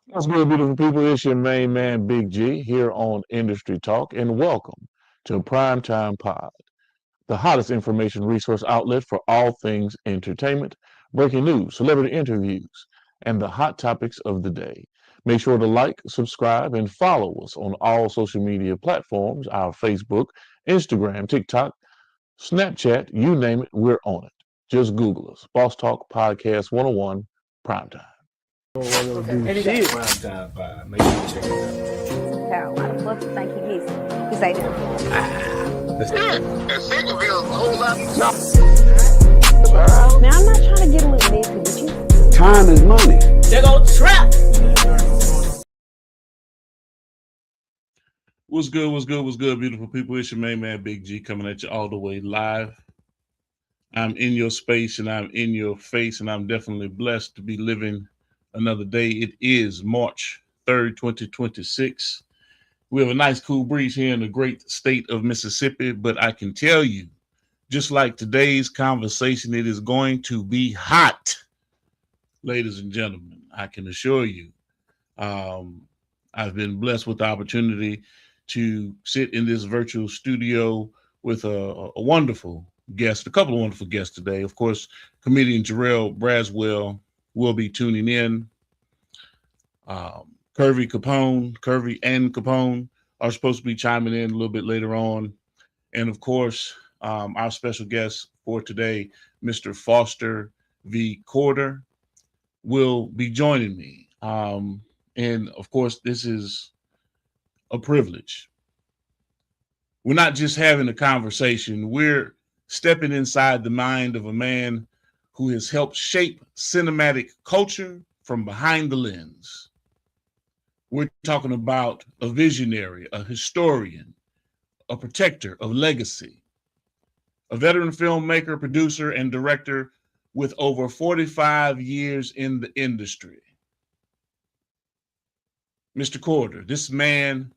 What's good, beautiful people? It's your main man, Big G, here on Industry Talk, and welcome to Primetime Pod, the hottest information resource outlet for all things entertainment, breaking news, celebrity interviews, and the hot topics of the day. Make sure to like, subscribe, and follow us on all social media platforms, our Facebook, Instagram, TikTok, Snapchat, you name it, we're on it. Just Google us. Boss Talk Podcast 101 Primetime. Okay. And he got prime time vibe. Make sure you check it How? Why the fuck you think he is? He say that. out. And second bill a whole lot. Now I'm not trying to get a little messy with you. Time is money. They go trap. What's good, beautiful people? It's your main man, Big G, coming at you all the way live. I'm in your space and I'm in your face, and I'm definitely blessed to be living another day. It is March 3rd, 2026. We have a nice cool breeze here in the great state of Mississippi, but I can tell you, just like today's conversation, it is going to be hot, ladies and gentlemen. I can assure you. I've been blessed with the opportunity to sit in this virtual studio with a wonderful guest, a couple of wonderful guests today. Of course, comedian Jarrell Braswell will be tuning in. Curvy and Capone are supposed to be chiming in a little bit later on. And of course, our special guest for today, Mr. Foster V. Corder, will be joining me. And of course, this is a privilege. We're not just having a conversation, we're stepping inside the mind of a man who has helped shape cinematic culture from behind the lens. We're talking about a visionary, a historian, a protector of legacy, a veteran filmmaker, producer, and director with over 45 years in the industry. Mr. Corder, this man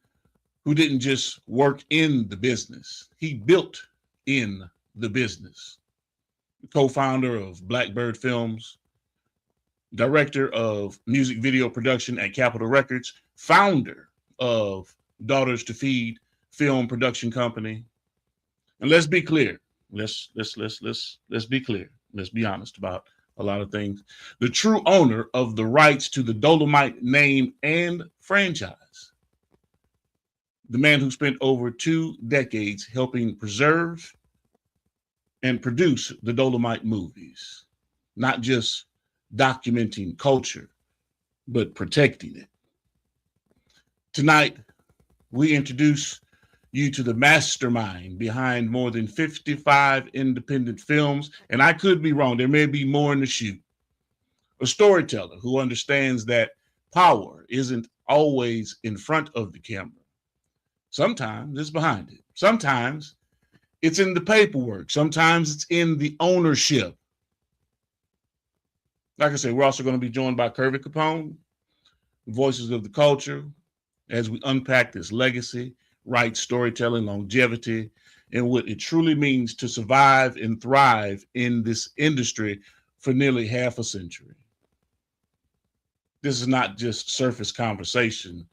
who didn't just work in the business, he built in the business. Co-founder of Blackbird Films, director of music video production at Capitol Records, founder of Daughters to Feed film production company. And let's be clear. Let's be clear. Let's be honest about a lot of things. The true owner of the rights to the Dolemite name and franchise. The man who spent over 2 decades helping preserve and produce the Dolemite movies, not just documenting culture, but protecting it. Tonight, we introduce you to the mastermind behind more than 55 independent films, and I could be wrong, there may be more in the shoot. A storyteller who understands that power isn't always in front of the camera. Sometimes it's behind it. Sometimes it's in the paperwork. Sometimes it's in the ownership. Like I said, we're also going to be joined by Curvy Capone, voices of the culture, as we unpack this legacy, rights, storytelling, longevity, and what it truly means to survive and thrive in this industry for nearly half a century. This is not just surface conversation.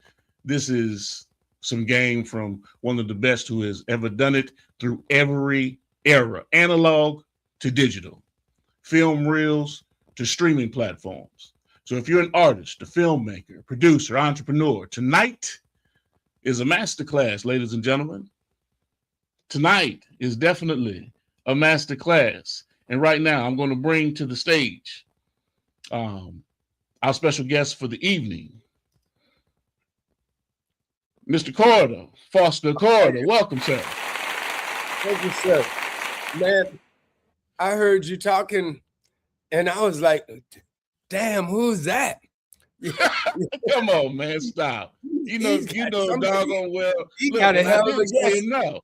This is some game from one of the best who has ever done it through every era, analog to digital, film reels to streaming platforms. So if you're an artist, a filmmaker, producer, entrepreneur, tonight is a masterclass, ladies and gentlemen. Tonight is definitely a masterclass. And right now I'm going to bring to the stage our special guest for the evening, Mr. Corder, Foster Corder. Welcome, sir. Thank you, sir. Man, I heard you talking, and I was like, damn, who's that? Come on, man, stop. You know doggone well. He got a hell of a guest. No.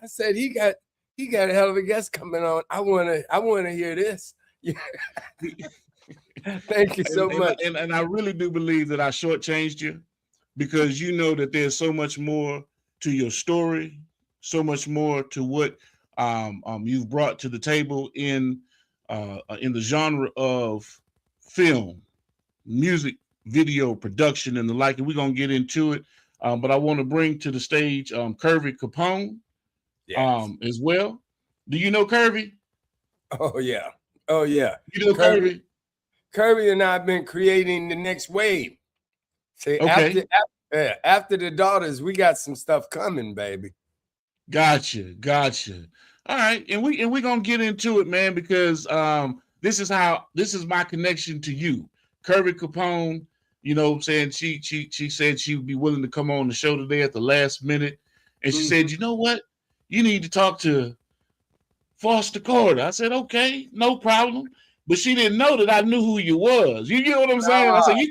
I said he got a hell of a guest coming on. I wanna hear this. Thank you so much. And I really do believe that I shortchanged you, because you know that there's so much more to your story, so much more to what you've brought to the table in the genre of film, music video production and the like, and we're gonna get into it. But I want to bring to the stage Kirby Capone as well. Do you know Kirby? Oh yeah. Oh yeah. You know Kirby? Kirby and I have been creating the next wave. See, Okay. after the daughters, we got some stuff coming, baby. Gotcha. All right, and we're gonna get into it, man, because this is my connection to you, Kirby Capone. You know what I'm saying? She said she would be willing to come on the show today at the last minute, and she said, you know what? You need to talk to Foster Carter. I said, okay, no problem. But she didn't know that I knew who you was. You get what I'm saying? I said, you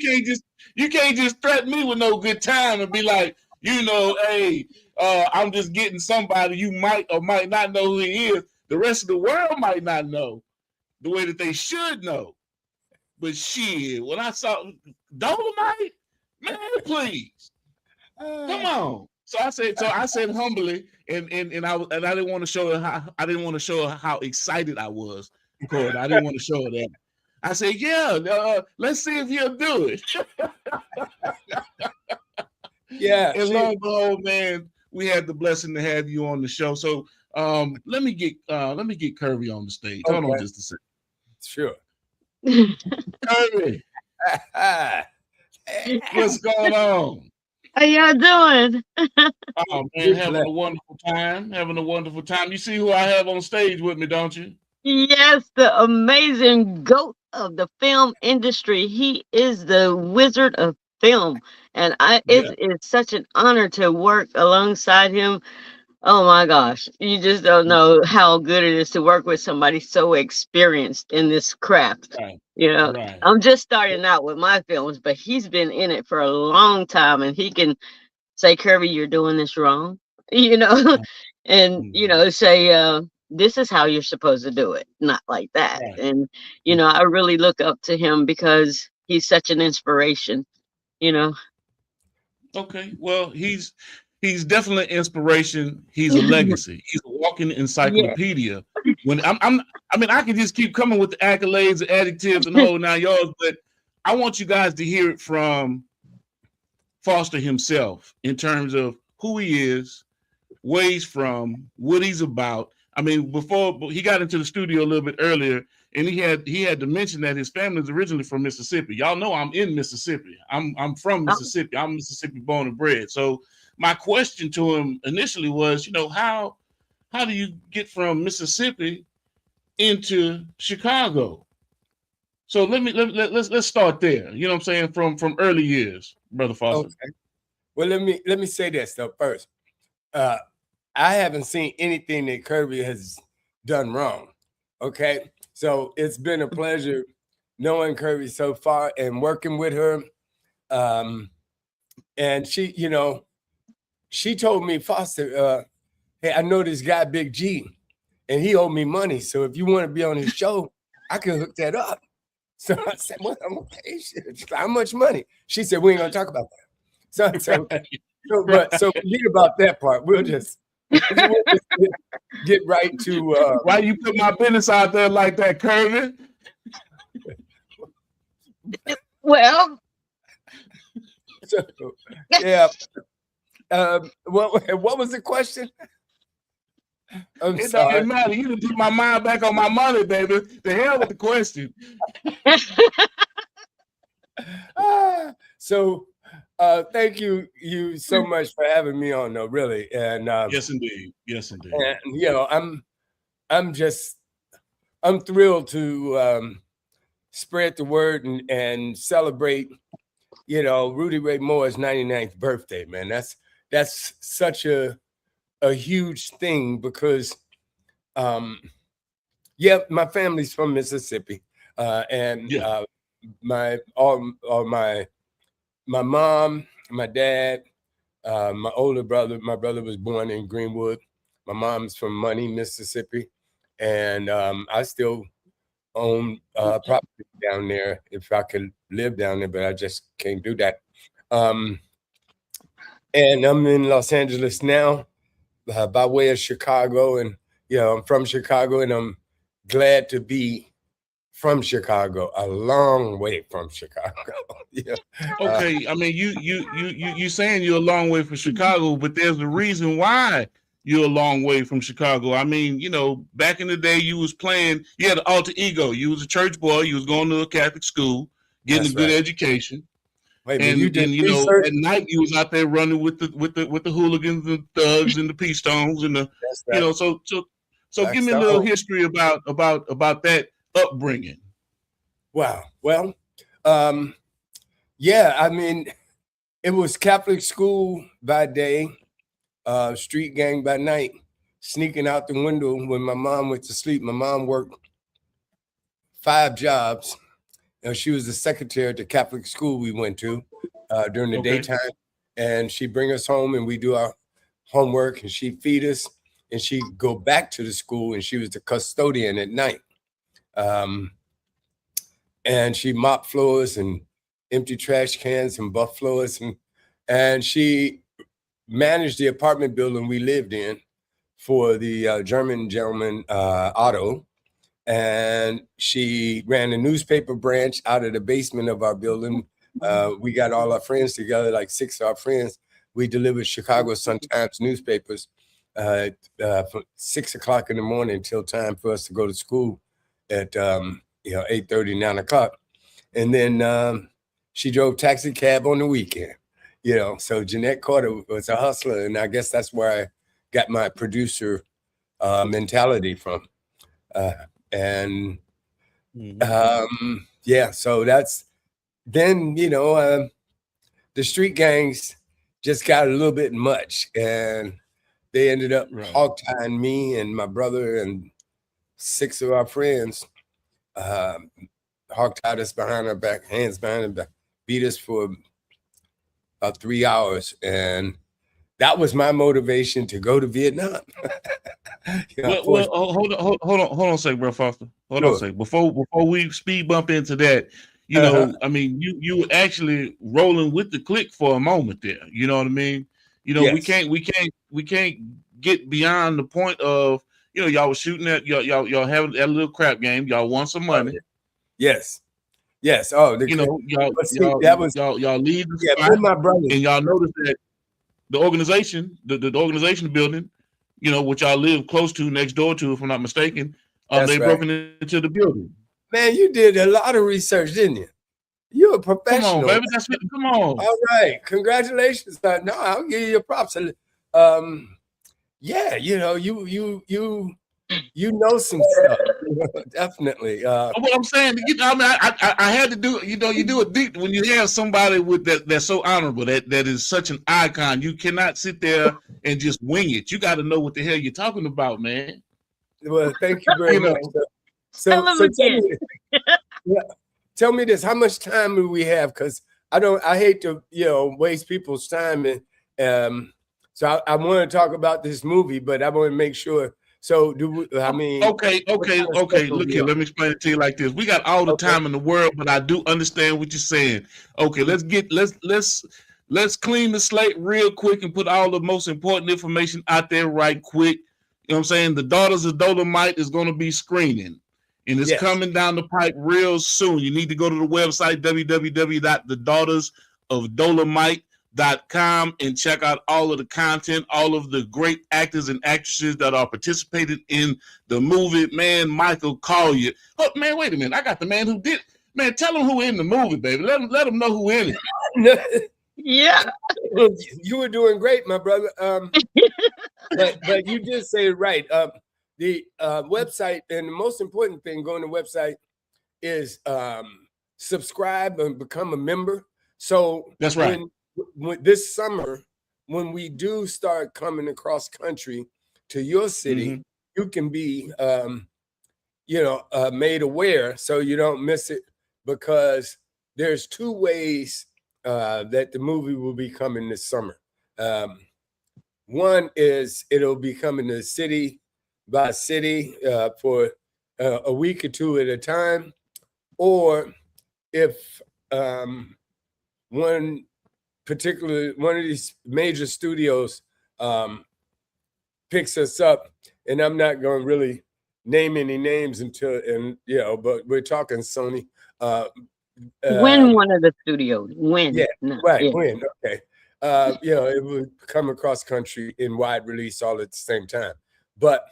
can't just threaten me with no good time and be like, hey, I'm just getting somebody you might or might not know who he is. The rest of the world might not know the way that they should know. But shit, when I saw Dolemite, man, please, come on. So I said humbly, and I didn't want to show her how excited I was. Because I didn't want to show her that. I said, let's see if he'll do it. Yeah. And lo and behold, man, we had the blessing to have you on the show. So let me get Kirby on the stage. Okay. Hold on just a second. Sure. Kirby. What's going on? How y'all doing? Oh man, having a wonderful time. You see who I have on stage with me, don't you? Yes, the amazing GOAT of the film industry. He is the wizard of film. And it is such an honor to work alongside him. Oh my gosh. You just don't know how good it is to work with somebody so experienced in this craft. Right. You know, I'm just starting out with my films, but he's been in it for a long time, and he can say, Kirby, you're doing this wrong, and, say, this is how you're supposed to do it, not like that. Right. And, I really look up to him because he's such an inspiration, Okay. Well, he's definitely an inspiration. He's a legacy. He's a walking encyclopedia. Yeah. When I can just keep coming with the accolades and adjectives and the whole 9 yards, but I want you guys to hear it from Foster himself in terms of who he is, where he's from, what he's about. I mean, before he got into the studio a little bit earlier, and he had to mention that his family is originally from Mississippi. Y'all know I'm in Mississippi. I'm from Mississippi. I'm Mississippi born and bred. So my question to him initially was, how do you get from Mississippi into Chicago? So let's start there. You know what I'm saying? From early years, Brother Foster. Okay. Well, let me say this though first. I haven't seen anything that Kirby has done wrong. Okay. So it's been a pleasure knowing Kirby so far and working with her. And she told me, Foster, hey, I know this guy, Big G, and he owed me money. So if you want to be on his show, I can hook that up. So I said, well, I'm okay. How much money? She said, we ain't gonna talk about that. So forget about that part. We'll just get right to why you put my business out there like that, Kirby? Well, yeah. What was the question? It doesn't matter. You didn't put my mind back on my money, baby. The hell with the question. So thank you so much for having me on, though, really. And yes, indeed. And I'm thrilled to spread the word and celebrate, Rudy Ray Moore's 99th birthday, man. That's such a huge thing because my family's from Mississippi. My mom, my dad, my older brother, my brother was born in Greenwood. My mom's from Money, Mississippi. And I still own property down there if I could live down there, but I just can't do that. And I'm in Los Angeles now by way of Chicago. And, I'm from Chicago, and I'm glad to be from Chicago, a long way from Chicago. Yeah. Okay, I mean, you saying you're a long way from Chicago, but there's a reason why you're a long way from Chicago. I mean, you know, back in the day, you was playing, you had an alter ego. You was a church boy. You was going to a Catholic school, getting That's a good right. education. Wait, And you did you know, research? at night you was out there running with the hooligans, the thugs, and the pea stones, and the That's you right. know. So give That's me a the little hope. history about that upbringing. Wow. Well, yeah, I mean, it was Catholic school by day, street gang by night, sneaking out the window when my mom went to sleep. My mom worked 5 jobs. She was the secretary at the Catholic school we went to during the daytime. And she'd bring us home and we do our homework and she'd feed us and she'd go back to the school and she was the custodian at night. And she mopped floors and empty trash cans and buff floors. And she managed the apartment building we lived in for the German gentleman, Otto. And she ran a newspaper branch out of the basement of our building. We got all our friends together, like 6 of our friends. We delivered Chicago Sun-Times newspapers from 6 o'clock in the morning until time for us to go to school at 8:30, 9 o'clock. And then she drove taxi cab on the weekend. You know, so Jeanette Carter was a hustler, and I guess that's where I got my producer mentality from. Yeah, so that's then, you know, the street gangs just got a little bit much, and they ended up hog-tying me and my brother and 6 of our friends. Hog-tied us behind our back, hands behind our back, beat us for about 3 hours, and that was my motivation to go to Vietnam. Well, hold on a second, bro, Foster. Hold on a second. Before we speed bump into that, you know, I mean, you were actually rolling with the clique for a moment there. You know what I mean? You know, we can't get beyond the point of, you know, y'all was shooting at y'all having that little crap game. Y'all won some money. Yes. Oh, you know, y'all leave the spot, with my brother, and y'all notice that the organization, the organization building, you know, which I live close to, next door to, if I'm not mistaken, they broken into the building. Man, you did a lot of research, didn't you? You're a professional. Come on, baby. Come on. All right. Congratulations. No, I'll give you your props. Yeah, you know, you know some stuff. Definitely. What I'm saying, you know, I mean, I had to do, you know, you do it deep when you have somebody with that's so honorable, that is such an icon. You cannot sit there and just wing it. You got to know what the hell you're talking about, man. Well, thank you very much. So tell me this: how much time do we have? Because I hate to, you know, waste people's time, and so I want to talk about this movie, but I want to make sure. So I mean, okay. Look here, let me explain it to you like this. We got all the time in the world, but I do understand what you're saying. Okay, let's clean the slate real quick and put all the most important information out there right quick. You know what I'm saying? The Daughters of Dolemite is going to be screening, and it's coming down the pipe real soon. You need to go to the website www.thedaughtersof.dolemite.com and check out all of the content, all of the great actors and actresses that are participated in the movie. Man, Michael Collier. Oh, man, wait a minute. I got the man who did it. Man, tell them who in the movie, baby. Let them know who in it. Yeah. You were doing great, my brother. But you did say it right. The website, and the most important thing going to the website is subscribe and become a member. So that's right. When this summer, when we do start coming across country to your city, you can be, made aware so you don't miss it, because there's 2 ways that the movie will be coming this summer. One is it'll be coming to city by city for a week or 2 at a time, or if one of these major studios picks us up, and I'm not going to really name any names until, and you know, but we're talking Sony. When one of the studios. When? Yeah, No, right. yeah. When? Okay. You know, it would come across country in wide release all at the same time. But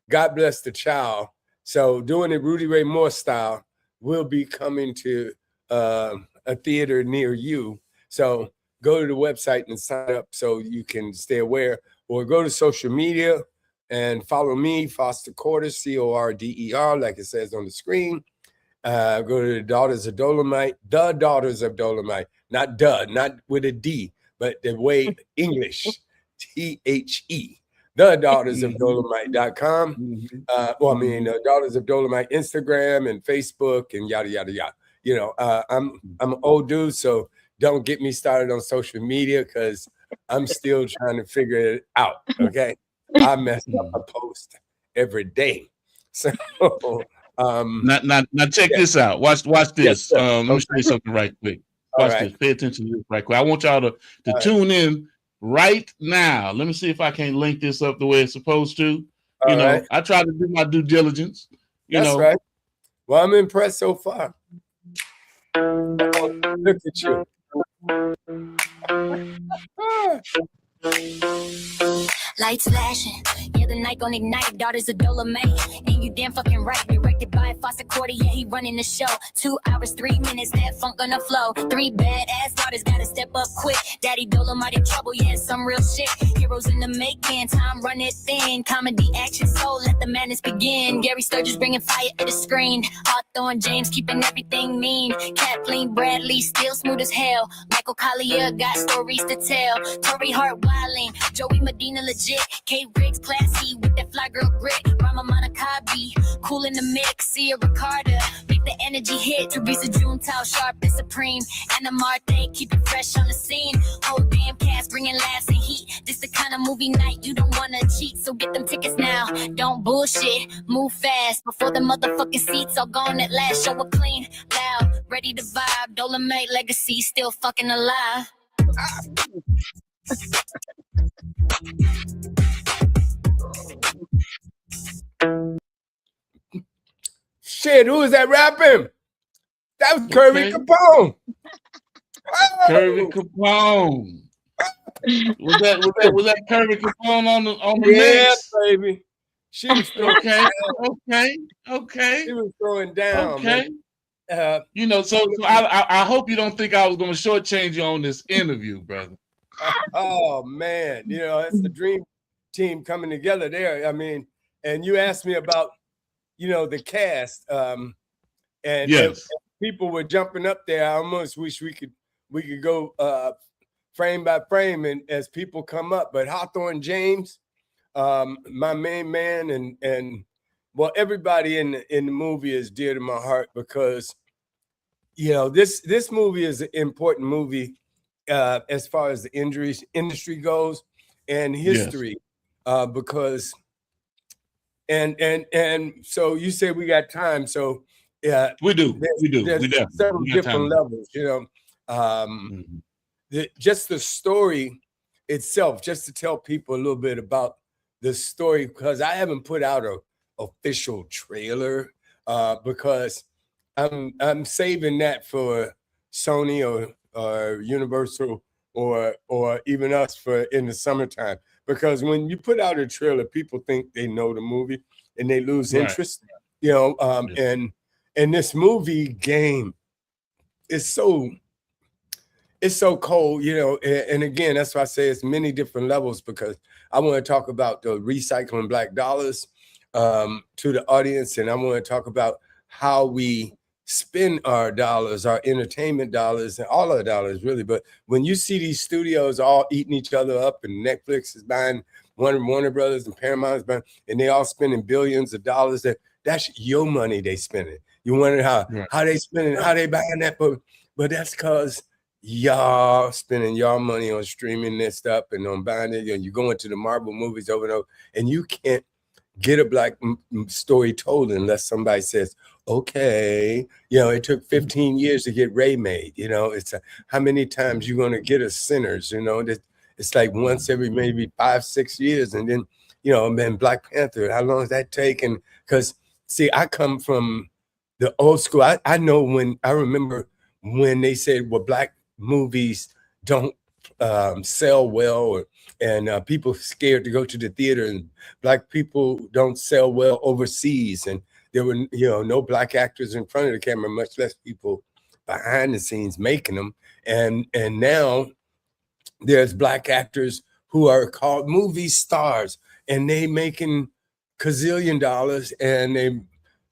God bless the child. So doing it Rudy Ray Moore style will be coming to a theater near you. So go to the website and sign up so you can stay aware, or go to social media and follow me, Foster Corder, Corder, like it says on the screen. Go to the Daughters of Dolemite, the Daughters of Dolemite, not with a D, but the way English, THE, the Daughters of Dolemite.com. Well, I mean, Daughters of Dolemite, Instagram and Facebook and yada, yada, yada. You know, I'm an old dude, so don't get me started on social media because I'm still trying to figure it out. Okay. I mess up a post every day. So, now check this out. Watch this. Yes, Let me show you something right quick. Watch this. Pay attention to this right quick. I want y'all to tune in right now. Let me see if I can link this up the way it's supposed to. You know, I try to do my due diligence. That's right. Well, I'm impressed so far. Look at you. Lights flashing, yeah, the night gon' ignite. Daughters of Dolemite, and you damn fucking right. Directed by Foster Cordy, yeah, he running the show. 2 hours, 3 minutes, that funk gonna flow. 3 badass daughters gotta step up quick. Daddy Dolemite in trouble, yeah, some real shit. Heroes in the making, time run it thin. Comedy, action, soul, let the madness begin. Gary Sturgis bringing fire to the screen. Hawthorne James keeping everything mean. Kathleen Bradley still smooth as hell. Michael Collier got stories to tell. Tori Hart wildin', Joey Medina legit. K Riggs classy with that fly girl grit. Rama Monakabi, cool in the mix. Sia Ricarda, make the energy hit. Teresa Juntao, sharp and supreme. Anna Marte, keep it fresh on the scene. Whole damn cast bringing laughs and heat. This the kind of movie night you don't wanna cheat. So get them tickets now. Don't bullshit, move fast before the motherfucking seats are gone at last. Show up clean, loud, ready to vibe. Dolemite legacy still fucking alive. Shit, who is that rapping? That was Kirby Capone. Kirby Capone. Was that Kirby Capone on the mix? Baby. She was throwing okay. She was throwing down. Okay. You know, so I hope you don't think I was going to shortchange you on this interview, brother. Oh man, you know, it's the dream team coming together there. I mean, and you asked me about, you know, the cast, and yes, people were jumping up there. I almost wish we could go frame by frame and as people come up. But Hawthorne James, my main man, and well, everybody in the movie is dear to my heart because, you know, this movie is an important movie as far as the industry goes and history, yes. Because and so you say we got time, so yeah, we do. There's several different levels, you know. Just the story itself, just to tell people a little bit about the story, because I haven't put out a official trailer because I'm saving that for Sony or Universal or even us for in the summertime, because when you put out a trailer, people think they know the movie and they lose interest, you know. And this movie game is so cold, you know. And again, that's why I say it's many different levels, because I want to talk about the recycling black dollars to the audience, and I want to talk about how we spend our dollars, our entertainment dollars, and all our dollars really. But when you see these studios all eating each other up, and Netflix is buying Warner Brothers and Paramount is buying, and they all spending billions of dollars, that's your money they spending. You wonder how they spending, how they buying that, but that's because y'all spending y'all money on streaming this stuff and on buying it. And you go into the Marvel movies over and over, and you can't get a black story told unless somebody says, okay, you know, it took 15 years to get Ray made. You know, it's how many times you going to get a Sinners, you know, it's like once every maybe 5-6 years. And then, you know, and then Black Panther, how long does that take? And because see, I come from the old school. I know I remember when they said, well, black movies don't sell well, and people scared to go to the theater, and black people don't sell well overseas, and there were no black actors in front of the camera, much less people behind the scenes making them. And now there's black actors who are called movie stars, and they making gazillion dollars, and they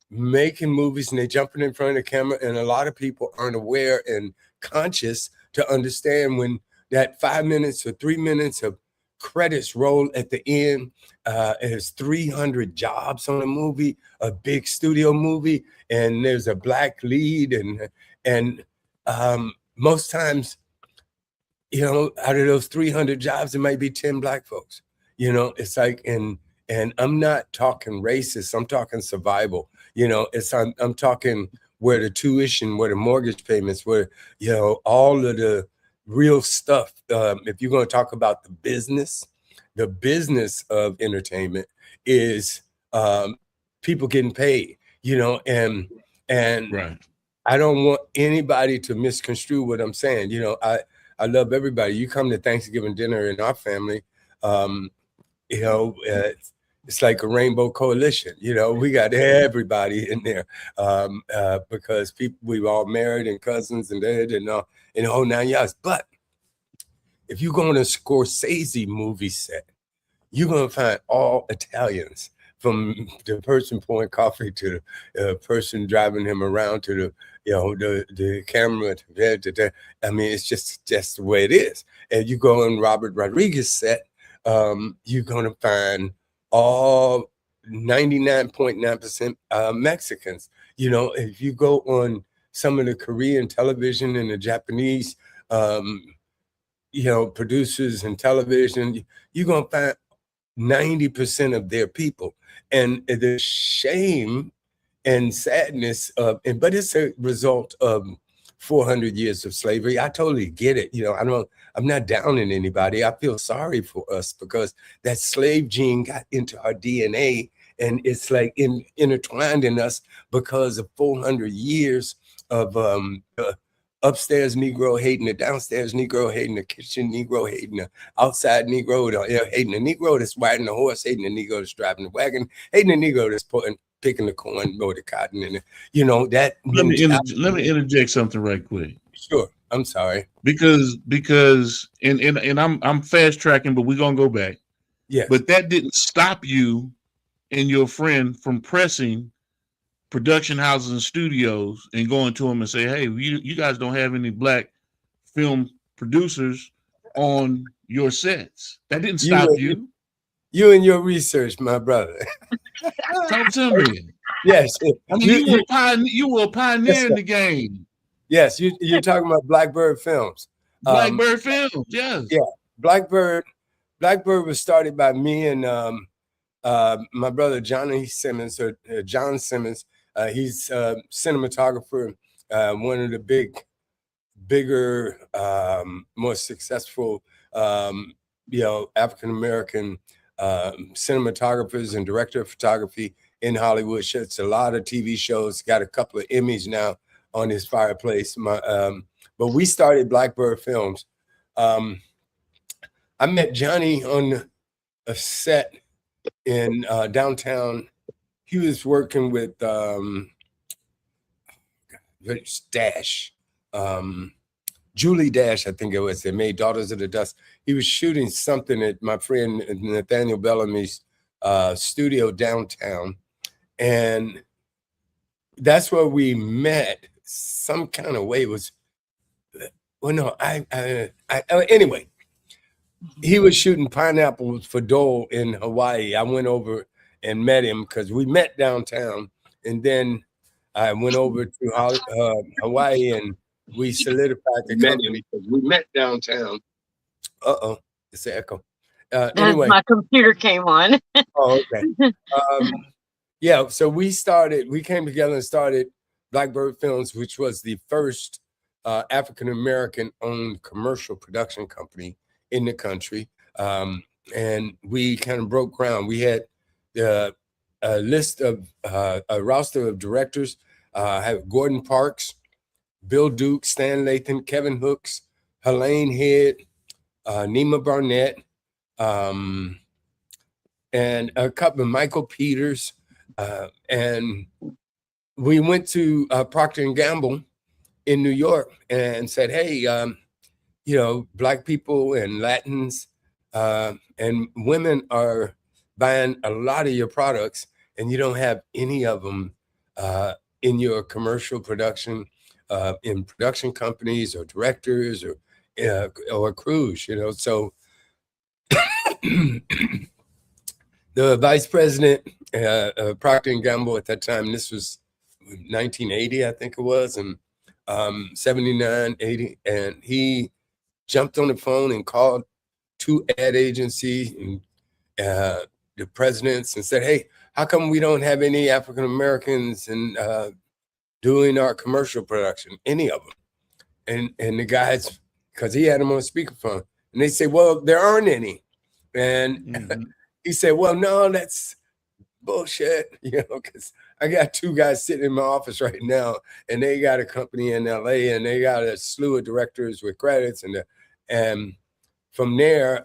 making movies, and they jumping in front of the camera, and a lot of people aren't aware and conscious to understand when that 5 minutes or 3 minutes of credits roll at the end. There's 300 jobs on a movie, a big studio movie, and there's a black lead, and most times, out of those 300 jobs, it might be 10 black folks. It's like, and I'm not talking racist, I'm talking survival. I'm talking where the tuition, where the mortgage payments, where all of the real stuff. If you're going to talk about the business of entertainment is people getting paid, and Right. I don't want anybody to misconstrue what I'm saying. I love everybody. You come to Thanksgiving dinner in our family, it's like a rainbow coalition. We got everybody in there because we all married and cousins and dead and the whole 9 yards. But if you go on a Scorsese movie set, you're going to find all Italians, from the person pouring coffee to the person driving him around to the camera. I mean, it's just the way it is. And you go on Robert Rodriguez set, you're going to find all 99.9% Mexicans. If you go on some of the Korean television and the Japanese, producers and television, you're going to find 90% of their people. And the shame and sadness but it's a result of 400 years of slavery. I totally get it. I'm not downing anybody. I feel sorry for us because that slave gene got into our DNA, and it's like intertwined in us because of 400 years of upstairs Negro hating the downstairs Negro, hating the kitchen Negro, hating the outside Negro, hating the Negro that's riding the horse, hating the Negro that's driving the wagon, hating the Negro that's picking the corn or the cotton, and that. Let me interject something right quick. Sure, I'm sorry. Because and I'm fast tracking, but we're gonna go back. Yeah. But that didn't stop you and your friend from pressing production houses and studios and going to them and say, hey, you guys don't have any black film producers on your sets. That didn't stop you. You and your research, my brother. Talk to me. Yes. I mean, you were a pioneer in the game. Yes, you're talking about Blackbird Films. Blackbird Films, yes. Yeah. Blackbird was started by me and my brother John Simmons. He's a cinematographer, one of the bigger, more successful, African-American cinematographers and director of photography in Hollywood. Shoots a lot of TV shows, got a couple of Emmys now on his fireplace. But we started Blackbird Films. I met Johnny on a set in downtown. He was working with Dash, Julie Dash, I think it was. They made Daughters of the Dust. He was shooting something at my friend Nathaniel Bellamy's studio downtown, and that's where we met. Some kind of way. It was, well, no, anyway. He was shooting pineapples for Dole in Hawaii. I went over and met him because we met downtown, and then I went over to Hawaii and we solidified the company because we met downtown. It's an echo. Anyway, my computer came on. Oh, okay. Yeah, so we came together and started Blackbird Films, which was the first African-American owned commercial production company in the country. And we kind of broke ground. We had list of a roster of directors. I have Gordon Parks, Bill Duke, Stan Lathan, Kevin Hooks, Helene Head, Nima Barnett, and a couple of Michael Peters. And we went to Procter & Gamble in New York and said, hey, you know, Black people and Latins and women are buying a lot of your products, and you don't have any of them in your commercial production, in production companies or directors or crews, you know. So the vice president, Procter & Gamble at that time, this was 1980, I think it was, and 79, 80, and he jumped on the phone and called 2 ad agencies and the presidents and said, hey, how come we don't have any African Americans in doing our commercial production, any of them? And the guys, because he had them on speakerphone, and they say, well, there aren't any. And he said, well, no, that's bullshit, you know, because I got 2 guys sitting in my office right now, and they got a company in LA, and they got a slew of directors with credits, and from there,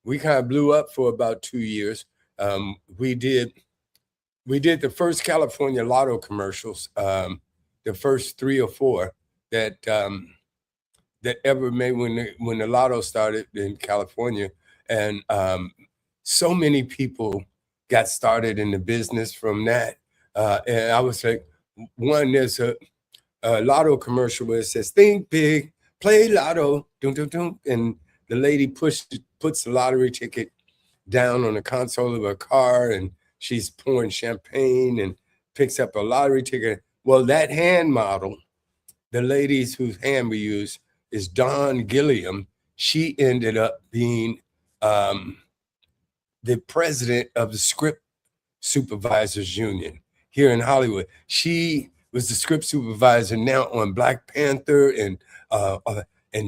we kind of blew up for about 2 years. We did the first California Lotto commercials, the first 3 or 4 that ever made when the Lotto started in California, and so many people got started in the business from that. And I was like, there's a Lotto commercial where it says, think big, play Lotto, dum, dum, dum. And the lady puts the lottery ticket down on the console of her car, and she's pouring champagne and picks up a lottery ticket. Well, that hand model, the ladies whose hand we use, is Dawn Gilliam. She ended up being the president of the Script Supervisors Union here in Hollywood. She was the script supervisor now on Black Panther and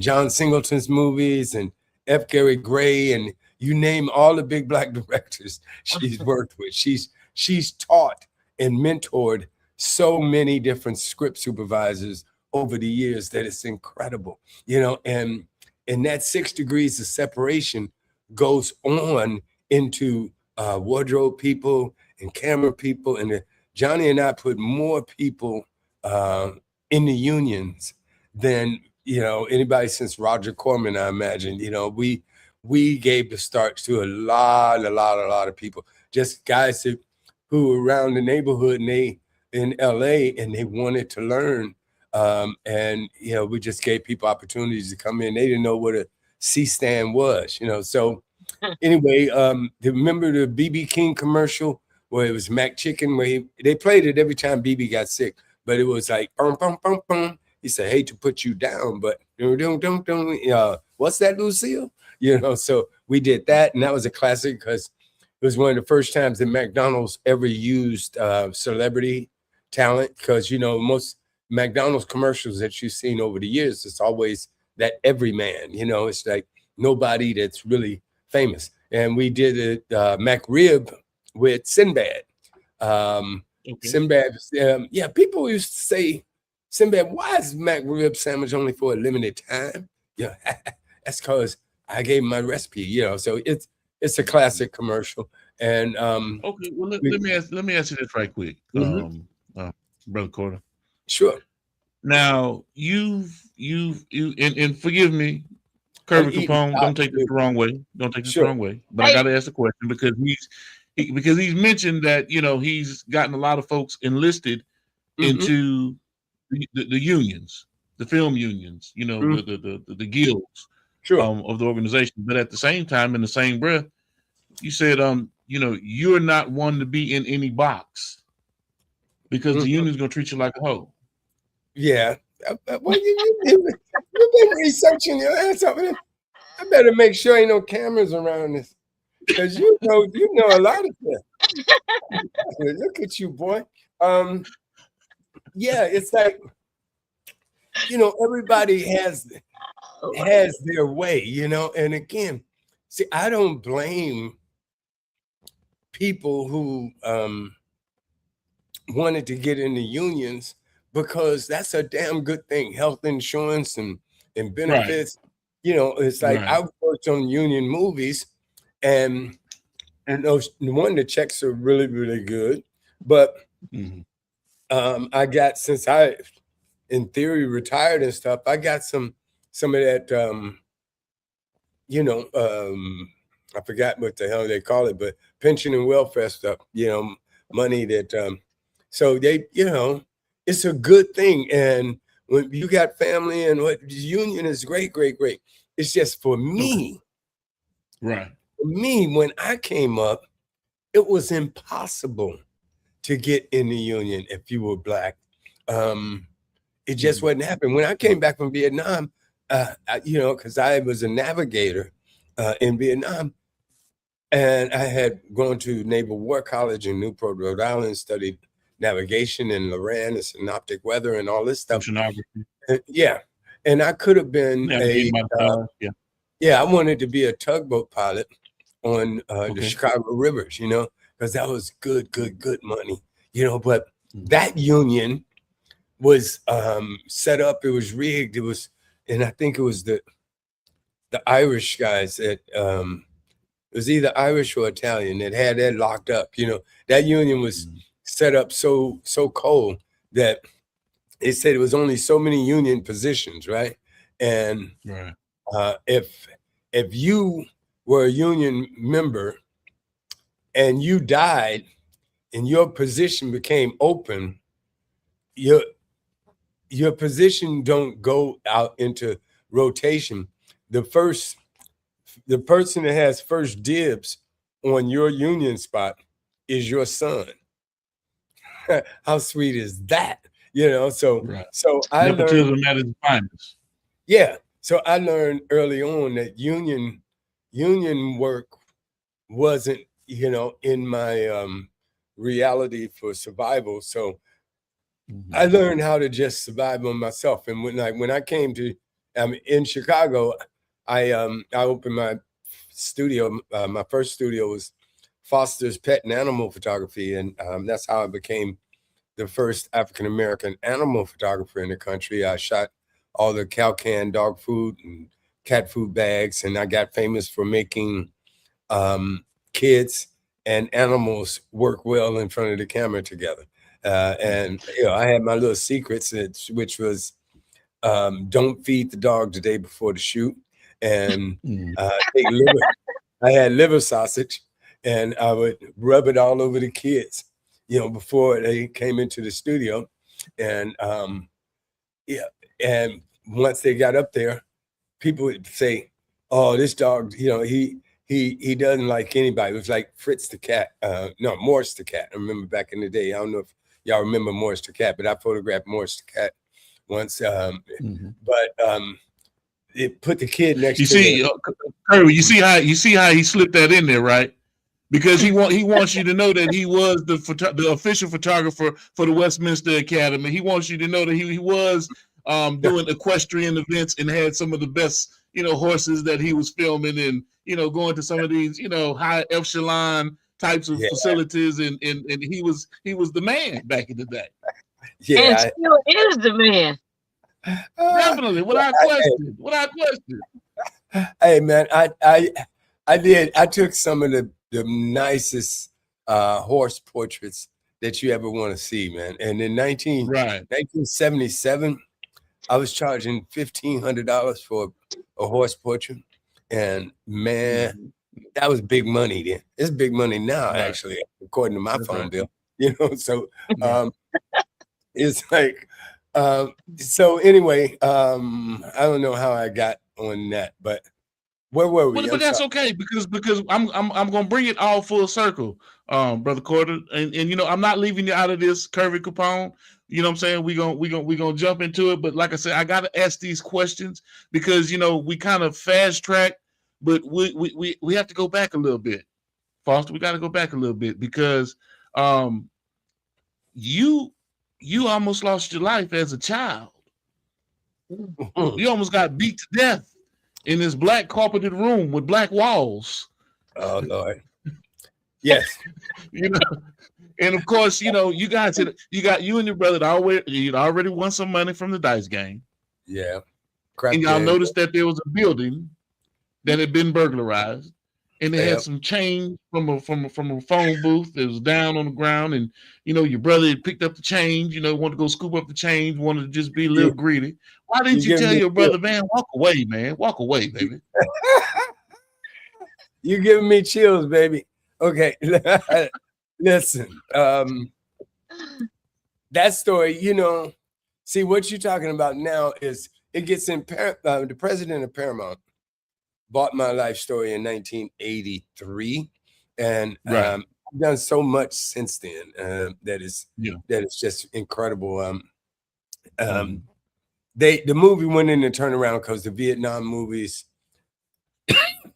John Singleton's movies and F. Gary Gray, and you name all the big Black directors she's worked with. She's taught and mentored so many different script supervisors over the years that it's incredible, you know. And that 6 degrees of separation goes on into wardrobe people and camera people, and Johnny and I put more people in the unions than, you know, anybody since Roger Corman, I imagine. You know, we gave the start to a lot of people, just guys who were around the neighborhood, and they in LA, and they wanted to learn. And, you know, we just gave people opportunities to come in. They didn't know what a C-stand was, you know. So anyway, remember the BB King commercial where it was Mac Chicken, where they played it every time BB got sick, but it was like, bum, bum, bum, bum. He said, hate to put you down, but what's that, Lucille? You know, so we did that, and that was a classic because it was one of the first times that McDonald's ever used celebrity talent, because, you know, most McDonald's commercials that you've seen over the years, it's always that everyman, you know, it's like nobody that's really famous. And we did a McRib with Sinbad. Sinbad, yeah, people used to say, Sinbad, why is McRib sandwich only for a limited time? Yeah, that's because I gave him my recipe, you know. So it's a classic commercial. And okay, well, let me ask you this right quick, Brother Corder. Sure. Now you and forgive me, Kirby Capone, don't take this the wrong way. Don't take this the wrong way. But I got to ask the question because he's mentioned that, you know, he's gotten a lot of folks enlisted into the unions, the film unions, you know, the guilds of the organization. But at the same time, in the same breath, you said, you know, you're not one to be in any box because the union's gonna treat you like a hoe. Yeah. Well, you've been researching your ass over there. I better make sure ain't no cameras around this, because you know a lot of stuff. Look at you, boy. Yeah, it's like, you know, everybody has their way, you know. And again, see, I don't blame people who wanted to get into unions because that's a damn good thing. Health insurance and benefits. You know, it's like I've worked on union movies, and those one, the checks are really, really good. But I got, since I in theory retired and stuff, I got some of that you know, I forgot what the hell they call it, but pension and welfare stuff, you know, money that so they, you know, it's a good thing. And when you got family and what union is great. It's just for me. Right. For me, when I came up, it was impossible to get in the union if you were Black. It just wasn't happening. When I came back from Vietnam, you know, because I was a navigator in Vietnam, and I had gone to Naval War College in Newport, Rhode Island, studied navigation in Loran and synoptic weather and all this stuff. Yeah. And I could have been I wanted to be a tugboat pilot on the Chicago rivers, you know, because that was good money, you know. But that union was set up, it was rigged, it was, and I think it was the Irish guys that it was either Irish or Italian that had that locked up, you know. That union was set up so cold that they said it was only so many union positions, right? And if you were a union member and you died and your position became open, your position don't go out into rotation. The person that has first dibs on your union spot is your son. How sweet is that? You know, so I learned at its finest. Yeah. So I learned early on that union work wasn't, you know, in my reality for survival. So I learned how to just survive on myself. And when I came to in Chicago, I opened my studio. My first studio was Foster's Pet and Animal Photography, and that's how I became the first African-American animal photographer in the country. I shot all the cow-can dog food and cat food bags, and I got famous for making kids and animals work well in front of the camera together. And you know, I had my little secrets, which was don't feed the dog the day before the shoot, and take liver. I had liver sausage, and I would rub it all over the kids, you know, before they came into the studio. And and once they got up there, people would say, "Oh, this dog, you know, he doesn't like anybody." It was like Fritz the cat, no, Morris the cat. I remember back in the day. I don't know if y'all remember Morris the cat, but I photographed Morris the cat once. But it put the kid next. You see, Kirby, you see how he slipped that in there, right? Because he wants you to know that he was the official photographer for the Westminster Academy. He wants you to know that he was doing equestrian events and had some of the best, you know, horses that he was filming, and, you know, going to some of these, you know, high echelon types of facilities, and he was the man back in the day. Yeah, and still is the man. Definitely, without question. Hey man, I took some of the nicest horse portraits that you ever want to see, man. And in 1977, I was charging $1,500 for a horse portrait, and man, that was big money then. It's big money now, actually, according to my phone bill. You know, so it's like. So anyway, I don't know how I got on that, but where were we? But that's okay, because I'm gonna bring it all full circle, Brother Corder, and you know, I'm not leaving you out of this, Curvy Capone. You know what I'm saying? We gonna jump into it, but like I said, I gotta ask these questions because, you know, we kind of fast track, but we have to go back a little bit, Foster. We got to go back a little bit because you almost lost your life as a child. You almost got beat to death in this black carpeted room with black walls. Oh Lord. Yes. You know, and of course, you know, you got you and your brother you'd already won some money from the dice game. Yeah. And y'all noticed that there was a building that had been burglarized, and it had some change from a phone booth that was down on the ground. And you know, your brother had picked up the change. You know, wanted to go scoop up the change, wanted to just be a little greedy. Why didn't you tell your brother, man, walk away, baby? You giving me chills, baby. Okay, listen. That story, you know, see what you're talking about now is it gets in. The president of Paramount bought my life story in 1983, and I've done so much since then. That is just incredible. The movie went in and turned around because the Vietnam movies.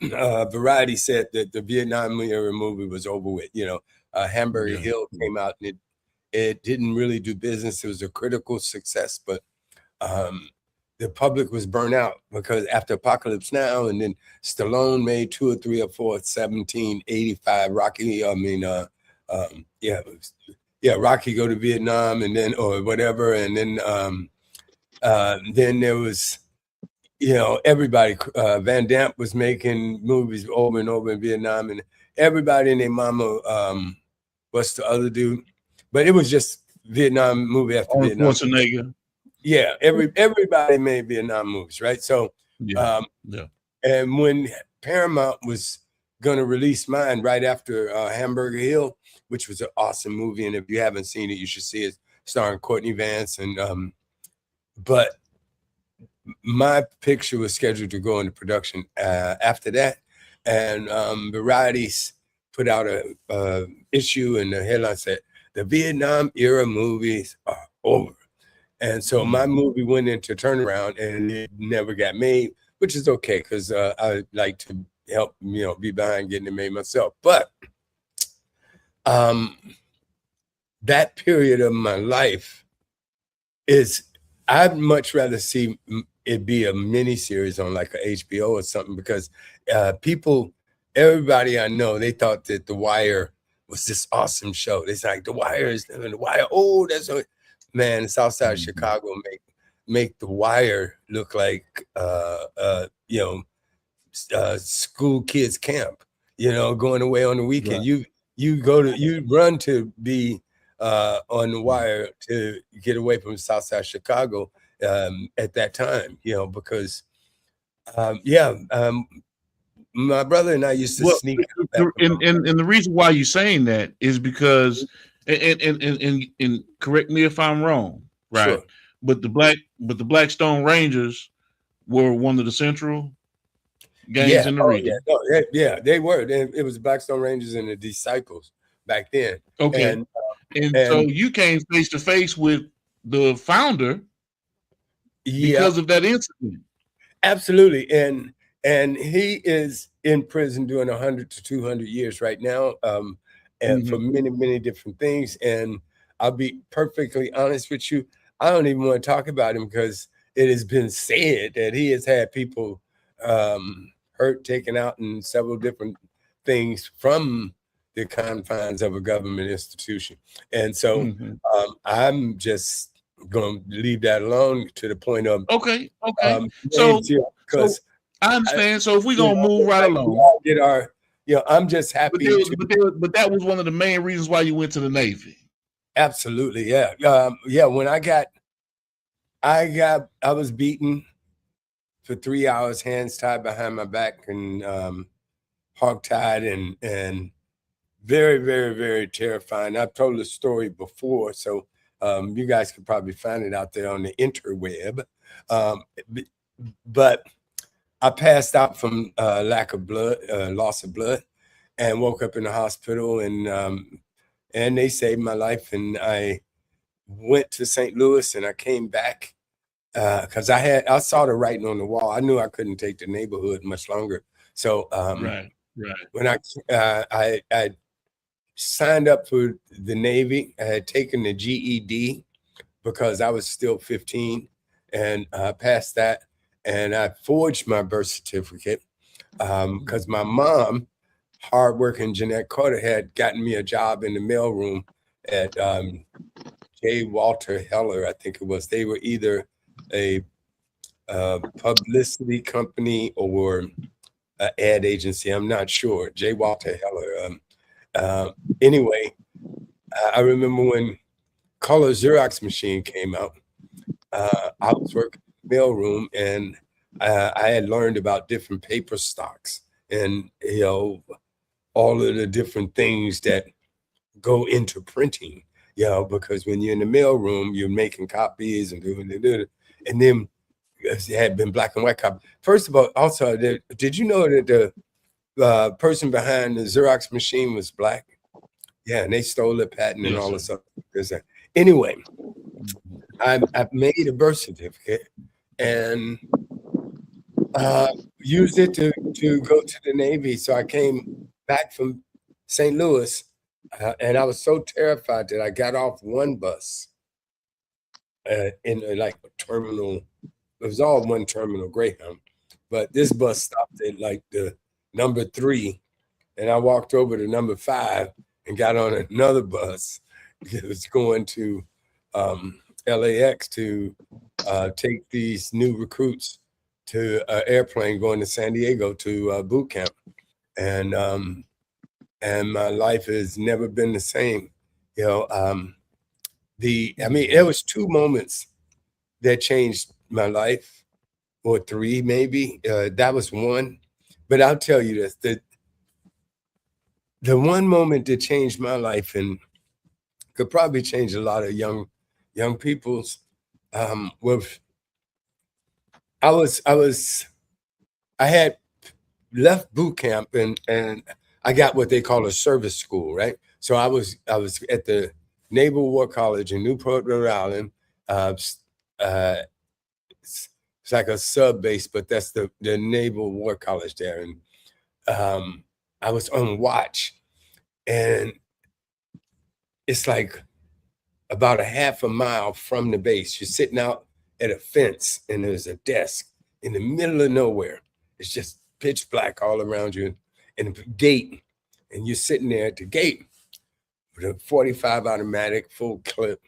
Variety said that the Vietnam era movie was over with. You know, Hamburger Hill came out and it didn't really do business. It was a critical success, but the public was burnt out because after Apocalypse Now, and then Stallone made 2 or 3 or 4, 1785 Rocky. I mean, Rocky go to Vietnam and then or whatever, and then there was. You know, everybody, Van Damme was making movies over and over in Vietnam, and everybody and their mama, what's the other dude? But it was just Vietnam movie after Vietnam. Schwarzenegger. Yeah, everybody made Vietnam movies, right? So, and when Paramount was going to release mine right after Hamburger Hill, which was an awesome movie, and if you haven't seen it, you should see it, starring Courtney Vance, and but my picture was scheduled to go into production after that, and Varieties put out a issue, and the headline said the Vietnam era movies are over, and so my movie went into turnaround, and it never got made, which is okay because I like to help, you know, be behind getting it made myself. But that period of my life is, I'd much rather see it be a mini series on like a HBO or something, because everybody I know, they thought that The Wire was this awesome show. It's like The Wire is The Wire. Oh, that's a man. Southside of Chicago make The Wire look like school kids camp. You know, going away on the weekend. Right. You run to be on The Wire to get away from Southside Chicago. At that time, you know, because my brother and I used to sneak. And the reason why you're saying that is because, and correct me if I'm wrong, right? Sure. But the Blackstone Rangers were one of the central gangs in the region. They were. It was Blackstone Rangers and the Disciples back then. Okay, and so you came face to face with the founder. Because of that incident. Absolutely. And he is in prison doing 100 to 200 years right now, and for many, many different things. And I'll be perfectly honest with you, I don't even want to talk about him because it has been said that he has had people hurt, taken out, and several different things from the confines of a government institution. And so I'm just going to leave that alone to the point of so I understand. So if we're gonna move right along, get our, I'm just happy. But that was one of the main reasons why you went to the Navy. Absolutely, yeah. When I was beaten for 3 hours, hands tied behind my back and hogtied, and very, very, very terrifying. I've told the story before, so. You guys could probably find it out there on the interweb. But I passed out from lack of blood, loss of blood, and woke up in the hospital, and they saved my life. And I went to St. Louis, and I came back because I saw the writing on the wall. I knew I couldn't take the neighborhood much longer. So when I signed up for the Navy. I had taken the GED because I was still 15, and I passed that. And I forged my birth certificate because my mom hardworking Jeanette Carter had gotten me a job in the mailroom at J. Walter Heller, I think it was. They were either a publicity company or an ad agency. I'm not sure. J. Walter Heller. Anyway, I remember when color Xerox machine came out. I was working in the mailroom, and I had learned about different paper stocks and, you know, all of the different things that go into printing, you know, because when you're in the mailroom, you're making copies and doing it. And then it had been black and white copy. First of all, also, did you know that the person behind the Xerox machine was black? Yeah, and they stole the patent and all this stuff. Anyway, I made a birth certificate and used it to go to the Navy. So I came back from St. Louis, and I was so terrified that I got off one bus in like a terminal. It was all one terminal, Greyhound, but this bus stopped at like the number 3, and I walked over to number 5 and got on another bus. It was going to LAX to take these new recruits to an airplane going to San Diego to boot camp. And my life has never been the same. You know, there was 2 moments that changed my life, or 3 maybe. That was one. But I'll tell you this, the one moment that changed my life and could probably change a lot of young people's was I had left boot camp and I got what they call a service school, right? So I was at the Naval War College in Newport, Rhode Island. It's like a sub base, but that's the Naval War College there. And I was on watch, and it's like about a half a mile from the base. You're sitting out at a fence, and there's a desk in the middle of nowhere. It's just pitch black all around you, and a gate, and you're sitting there at the gate with a 45 automatic full clip,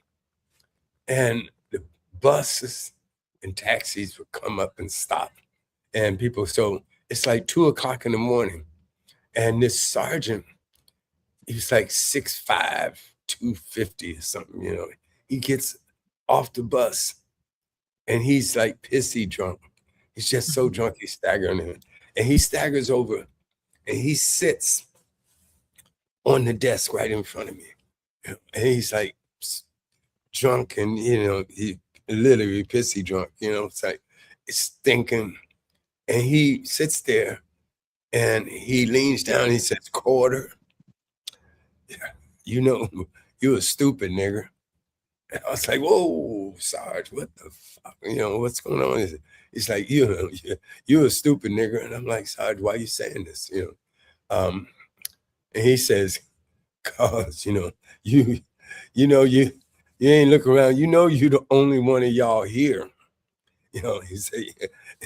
and the buses and taxis would come up and stop, and people. So it's like 2 o'clock in the morning, and this sergeant, he's like 6'5", 250 or something, you know. He gets off the bus and he's like pissy drunk. He's just so drunk, he's staggering. And he staggers over and he sits on the desk right in front of me. And he's like drunk, and, you know, he literally pissy drunk, you know, it's like it's stinking. And he sits there and he leans down and he says, "Quarter, you know, you a stupid nigger." And I was like, "Whoa, Sarge, what the fuck? You know, what's going on?" He's like, "You know, you're a stupid nigger." And I'm like, "Sarge, why are you saying this?" You know, and he says, "Cause, you know, you ain't look around. You know, you the only one of y'all here." You know, he said,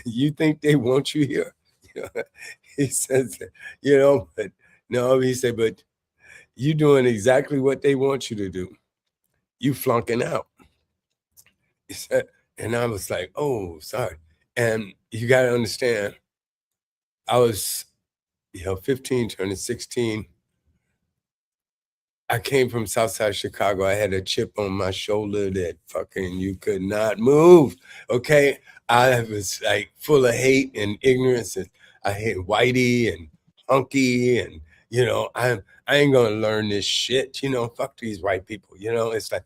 "You think they want you here?" You know, he says, "You know, but no," he said, "but you doing exactly what they want you to do. You flunking out." He said, and I was like, "Oh, sorry." And you got to understand, I was, 15, turning 16. I came from Southside Chicago. I had a chip on my shoulder that fucking you could not move. Okay. I was like full of hate and ignorance. And I hate Whitey and Hunky, and, you know, I ain't gonna learn this shit. You know, fuck these white people. You know, it's like,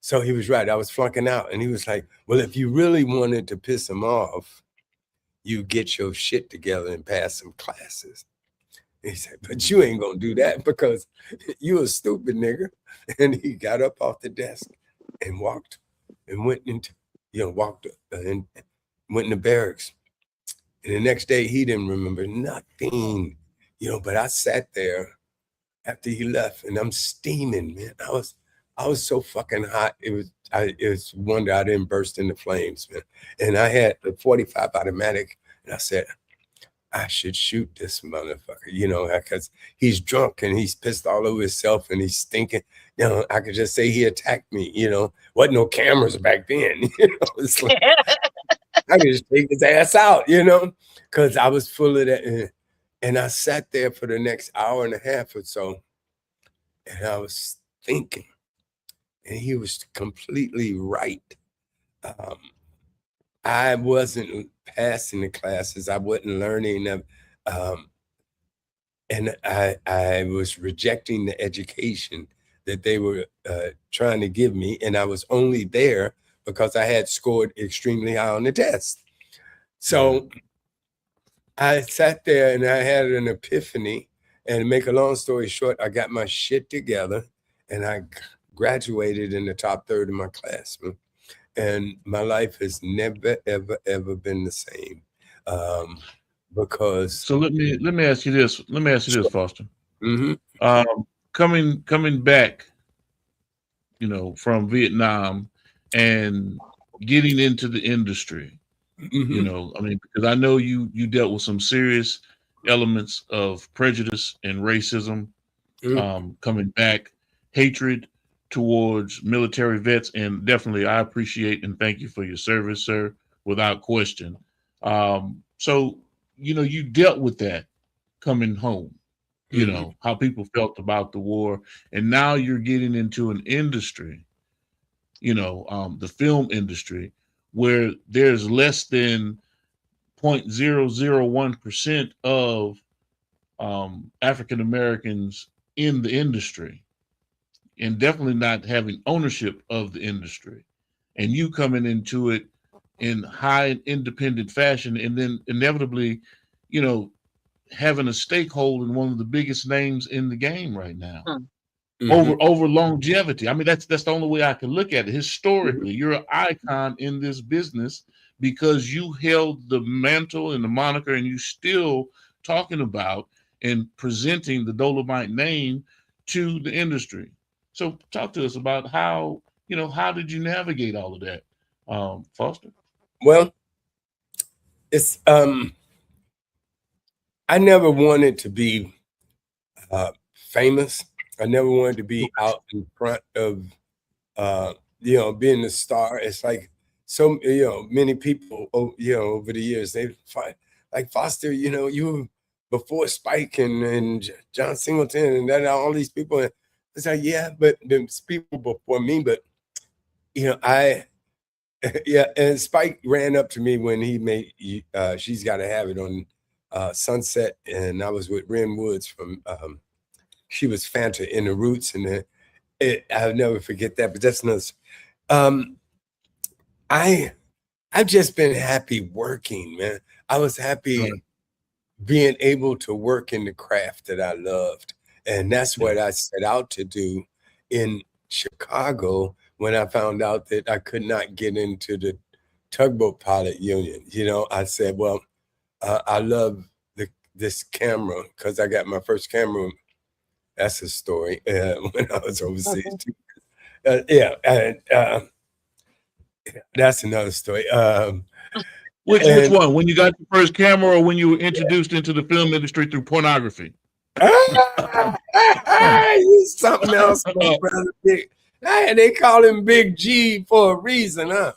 so he was right. I was flunking out, and he was like, "Well, if you really wanted to piss him off, you get your shit together and pass some classes." He said, "But you ain't gonna do that because you a stupid nigger." And he got up off the desk and walked and went into, walked and went in the barracks. And the next day he didn't remember nothing, but I sat there after he left and I'm steaming, man. I was so fucking hot. It was a wonder I didn't burst into flames, man. And I had the 45 automatic, and I said, I should shoot this motherfucker, you know, because he's drunk and he's pissed all over himself and he's stinking. You know, I could just say he attacked me, you know. Wasn't no cameras back then, you know. It's like, I could just take his ass out, you know, because I was full of that. And I sat there for the next hour and a half or so, and I was thinking, and he was completely right. I wasn't passing the classes. I wasn't learning them. And I was rejecting the education that they were trying to give me. And I was only there because I had scored extremely high on the test. So I sat there and I had an epiphany. And to make a long story short, I got my shit together and I graduated in the top third of my class. And my life has never, ever, ever been the same. Because so let me ask you this. Let me ask you this, Foster. Mm-hmm. Coming back, you know, from Vietnam and getting into the industry, Mm-hmm. you know, I mean, because I know you dealt with some serious elements of prejudice and racism, coming back, hatred towards military vets, and definitely I appreciate and thank you for your service, sir, without question. So, you know, you dealt with that coming home, you know, how people felt about the war, and now you're getting into an industry, you know, the film industry, where there's less than 0.001% of African Americans in the industry, and definitely not having ownership of the industry, and you coming into it in high independent fashion, and then inevitably, you know, having a stakeholder in one of the biggest names in the game right now. Over longevity. I mean, that's the only way I can look at it. Historically, you're an icon in this business because you held the mantle and the moniker, and you still talking about and presenting the Dolemite name to the industry. So talk to us about how, you know, how did you navigate all of that, Foster? Well, it's I never wanted to be famous. I never wanted to be out in front of you know, being a star. It's like so, you know, many people, you know, over the years, they find like Foster, you know, you were before Spike and John Singleton and then all these people. It's like, yeah, but there's people before me, but you know, yeah, and Spike ran up to me when he made She's Gotta Have It on Sunset, and I was with Ren Woods from she was Fanta in the Roots, and I'll never forget that. But that's another. I've just been happy working, man. I was happy being able to work in the craft that I loved, and that's what I set out to do in Chicago when I found out that I could not get into the tugboat pilot union. You know, I said, well, I love this camera because I got my first camera. That's a story when I was overseas. That's another story. Which one? When you got your first camera, or when you were introduced into the film industry through pornography? You something else, my brother. They call him Big G for a reason, huh?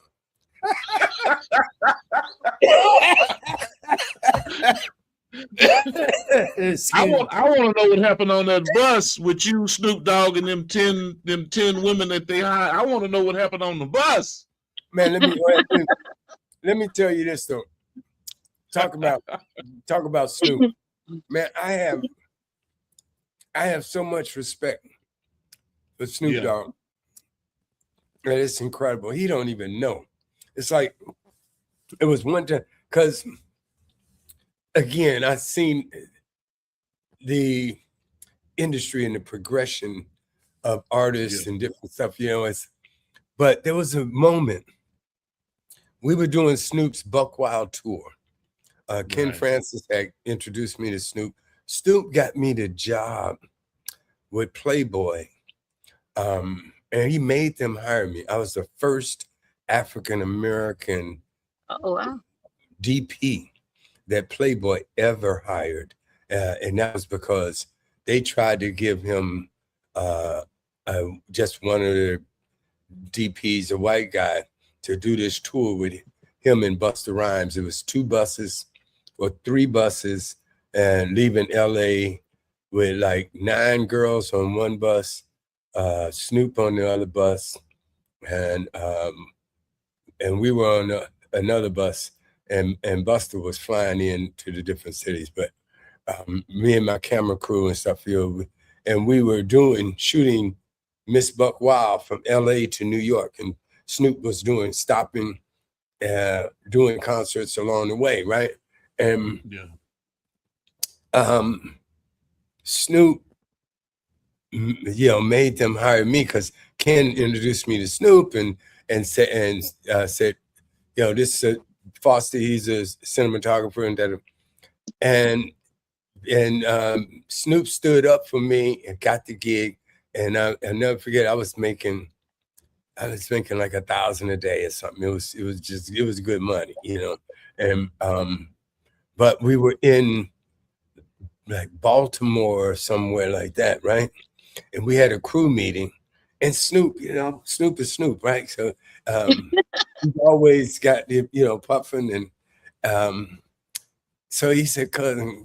I want to know what happened on that bus with you, Snoop Dogg, and them 10 women that they hired. I want to know what happened on the bus. Man, let me tell you this though. Talk about Snoop. Man, I have so much respect for Snoop Dogg. And it's incredible. He don't even know. It's like it was one time because again, I've seen the industry and the progression of artists and different stuff, you know. But there was a moment we were doing Snoop's Buck Wild tour. Ken Francis had introduced me to Snoop. Snoop got me the job with Playboy, and he made them hire me. I was the first African American DP. that Playboy ever hired. And that was because they tried to give him just one of their DPs, a white guy, to do this tour with him and Busta Rhymes. It was 2 buses or 3 buses, and leaving LA with like 9 girls on one bus, Snoop on the other bus, and we were on another bus, and Busta was flying in to the different cities. But me and my camera crew and stuff, and we were shooting Miss Buck Wild from LA to New York, and Snoop was stopping, doing concerts along the way, right? And Snoop, made them hire me because Ken introduced me to Snoop and said, this is Foster, he's a cinematographer, and Snoop stood up for me and got the gig. And I'll never forget, I was making like $1,000 a day or something. It was good money, And but we were in like Baltimore or somewhere like that, right? And we had a crew meeting, and Snoop, Snoop is Snoop, right? So he always got puffing, and so he said, "Cousin,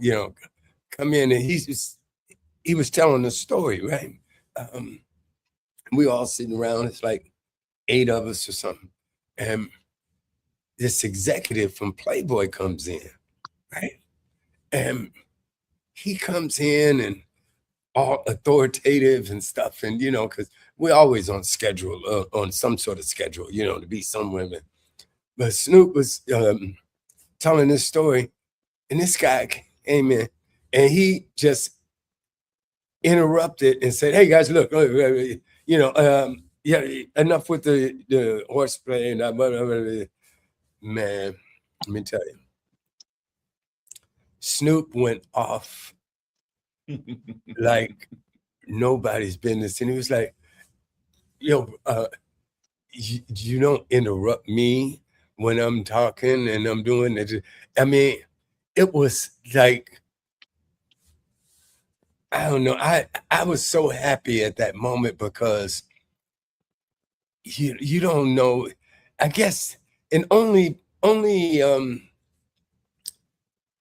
come in," and he was telling a story, right? We all sitting around. It's like 8 of us or something, and this executive from Playboy comes in, right? And he comes in and all authoritative and stuff, and because we're always on schedule, on some sort of schedule, to be somewhere. But Snoop was telling this story, and this guy came in, and he just interrupted and said, "Hey guys, look, yeah, enough with the horseplay and man, let me tell you, Snoop went off like nobody's business, and he was like, you don't interrupt me when I'm talking and I'm doing it." I mean, it was like, I don't know. I was so happy at that moment because you don't know, I guess, and only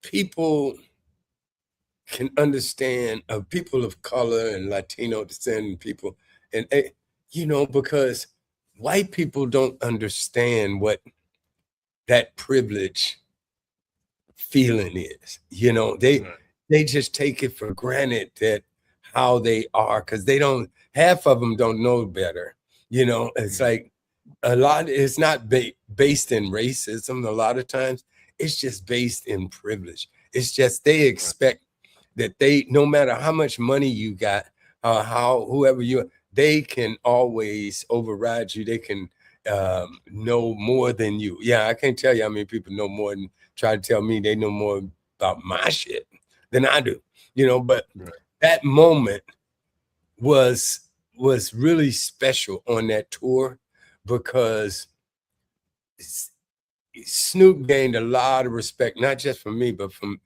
people can understand, people of color and Latino descent people, and because white people don't understand what that privilege feeling is. They just take it for granted that how they are, because half of them don't know better. It's like it's not based in racism. A lot of times it's just based in privilege. It's just they expect that no matter how much money you got, whoever they can always override you. They can know more than you. Yeah, I can't tell you how many people know more and try to tell me they know more about my shit than I do, but that moment was really special on that tour, because Snoop gained a lot of respect, not just from me, but from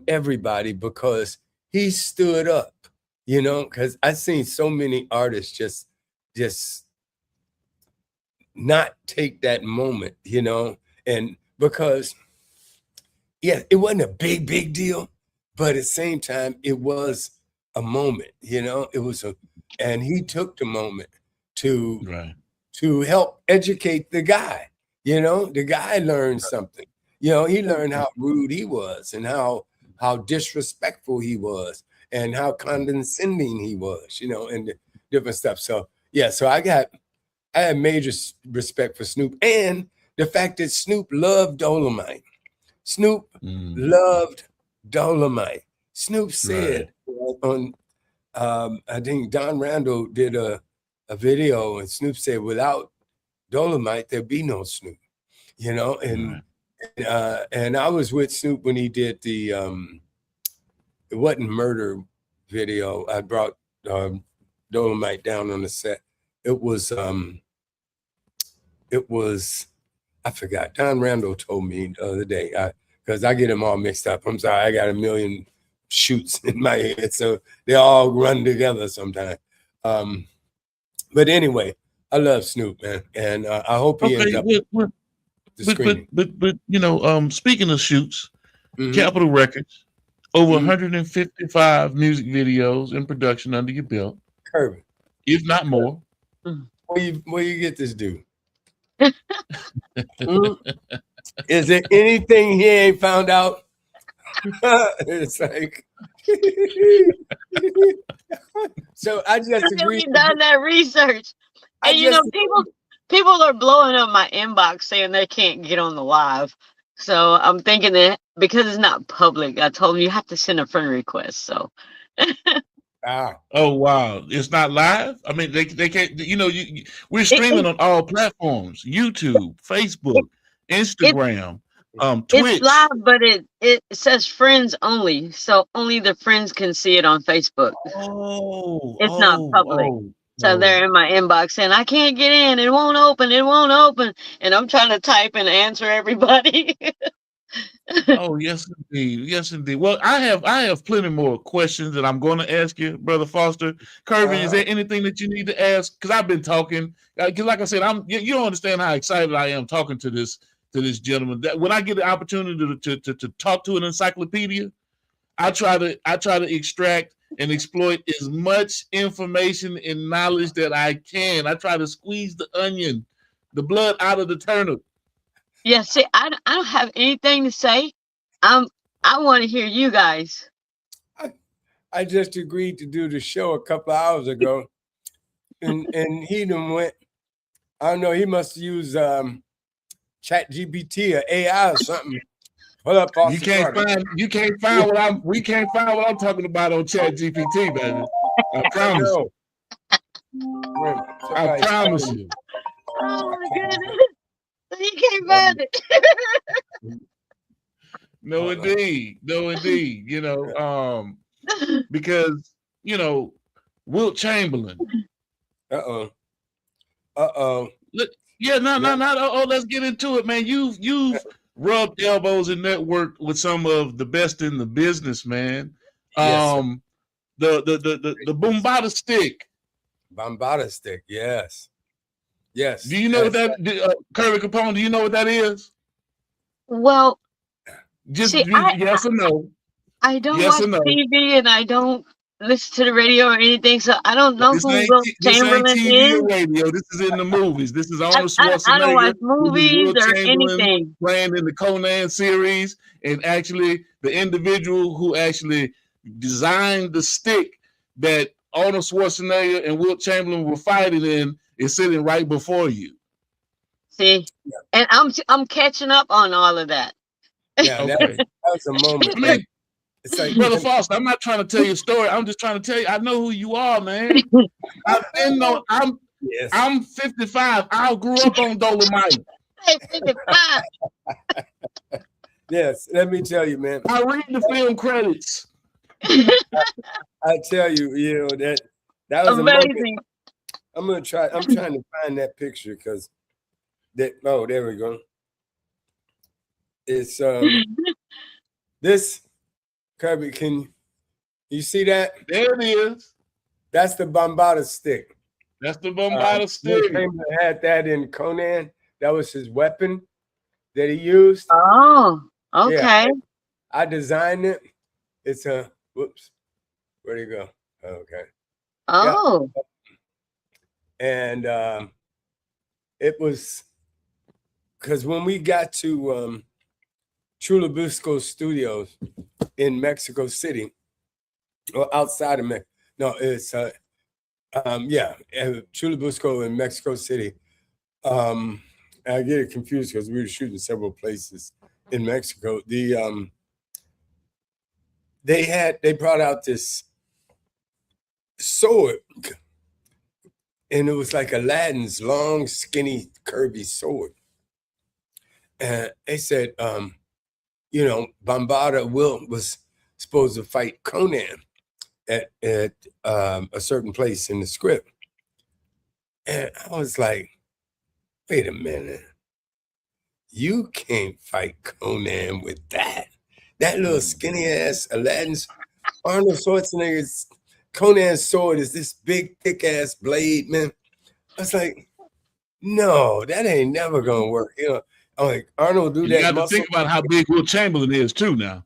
everybody, because he stood up, because I've seen so many artists just not take that moment, and because, yeah, it wasn't a big deal, but at the same time, it was a moment, it was and he took the moment to help educate the guy, the guy learned something, he learned how rude he was and how disrespectful he was and how condescending he was, and different stuff. So, yeah, so I had major respect for Snoop, and the fact that Snoop loved Dolemite. Snoop loved Dolemite. Snoop said on, I think Don Randall did a video, and Snoop said, "Without Dolemite, there'd be no Snoop," and I was with Snoop when he did the it wasn't Murder video. I brought Dolemite down on the set. It was I forgot. Don Randall told me the other day, because I get them all mixed up. I'm sorry, I got a million shoots in my head, so they all run together sometimes. But anyway, I love Snoop, man, and I hope he ends up the screening. But you know, speaking of shoots, Mhm. Capitol Records, over Mhm. 155 music videos in production under your belt, Kirby, if not more. where you get this dude? Is there anything he ain't found out? It's like, so I just agree. Really done that research, I and you know, just- people are blowing up my inbox saying they can't get on the live. So I'm thinking that because it's not public, I told them you have to send a friend request. So Oh wow, it's not live. I mean, they can't. You know, we're streaming on all platforms: YouTube, Facebook, Instagram, Twitch. It's live, but it says friends only, so only the friends can see it on Facebook. It's not public. So they're in my inbox saying I can't get in. It won't open. It won't open. And I'm trying to type and answer everybody. Oh yes, indeed. Yes, indeed. Well, I have plenty more questions that I'm going to ask you, Brother Foster. Kirby, is there anything that you need to ask? Because I've been talking. Because, like I said, you don't understand how excited I am talking to this gentleman. That when I get the opportunity to talk to an encyclopedia, I try to extract and exploit as much information and knowledge that I can. I try to squeeze the onion, the blood out of the turnip. Yeah, see, I don't have anything to say. I want to hear you guys. I just agreed to do the show a couple of hours ago, and he done went. I don't know. He must use Chat GPT or AI or something. Pull up You can't find what I'm talking about on Chat GPT, baby. I promise. I promise you. Oh my goodness. You can't find it. No, indeed. You know, because you know, Wilt Chamberlain. Uh-oh. Yeah, no. Oh, let's get into it, man. You've rubbed elbows and networked with some of the best in the business, man. Yes, the Bombada stick. Bombada stick, yes. Do you know what that, Kirby Capone? Do you know what that is? Well, Just see, yes or no. I don't Yes watch or no. TV and I don't listen to the radio or anything, so I don't know This who ain't Wilt Chamberlain TV is. or radio. This is in the movies. This is Arnold I don't watch Schwarzenegger. movies Wilt or Chamberlain anything. playing in the Conan series, and actually the individual who actually designed the stick that Arnold Schwarzenegger and Wilt Chamberlain were fighting in is sitting right before you. See, and I'm catching up on all of that. Yeah, that was a moment. I mean, it's like, Brother Foster, I'm not trying to tell you a story. I'm just trying to tell you, I know who you are, man. I'm 55. I grew up on Dolemite. Hey, 55. Yes, let me tell you, man. I read the film credits. I tell you, you know, that was amazing. I'm trying to find that picture because there we go. It's this, Kirby, can you see that? There it is. That's the Bombada stick. That's the Bombada stick. Chamberlain had that in Conan. That was his weapon that he used. Oh, okay. Yeah, I designed it. It's a whoops. Where'd he go? Okay. Oh. Yeah. And it was because when we got to Chulabusco Studios in Mexico City, or outside of Mexico. No, it's Chulabusco in Mexico City. I get it confused because we were shooting several places in Mexico. They brought out this sword, and it was like Aladdin's long, skinny, curvy sword. And they said, you know, Bombada was supposed to fight Conan at a certain place in the script. And I was like, wait a minute. you can't fight Conan with that. That little skinny ass Aladdin's Arnold Schwarzenegger's Conan's sword is this big thick ass blade, man. I was like, no, that ain't never gonna work. You know, I'm like, Arnold do that. You got to think about how big Will Chamberlain is too now.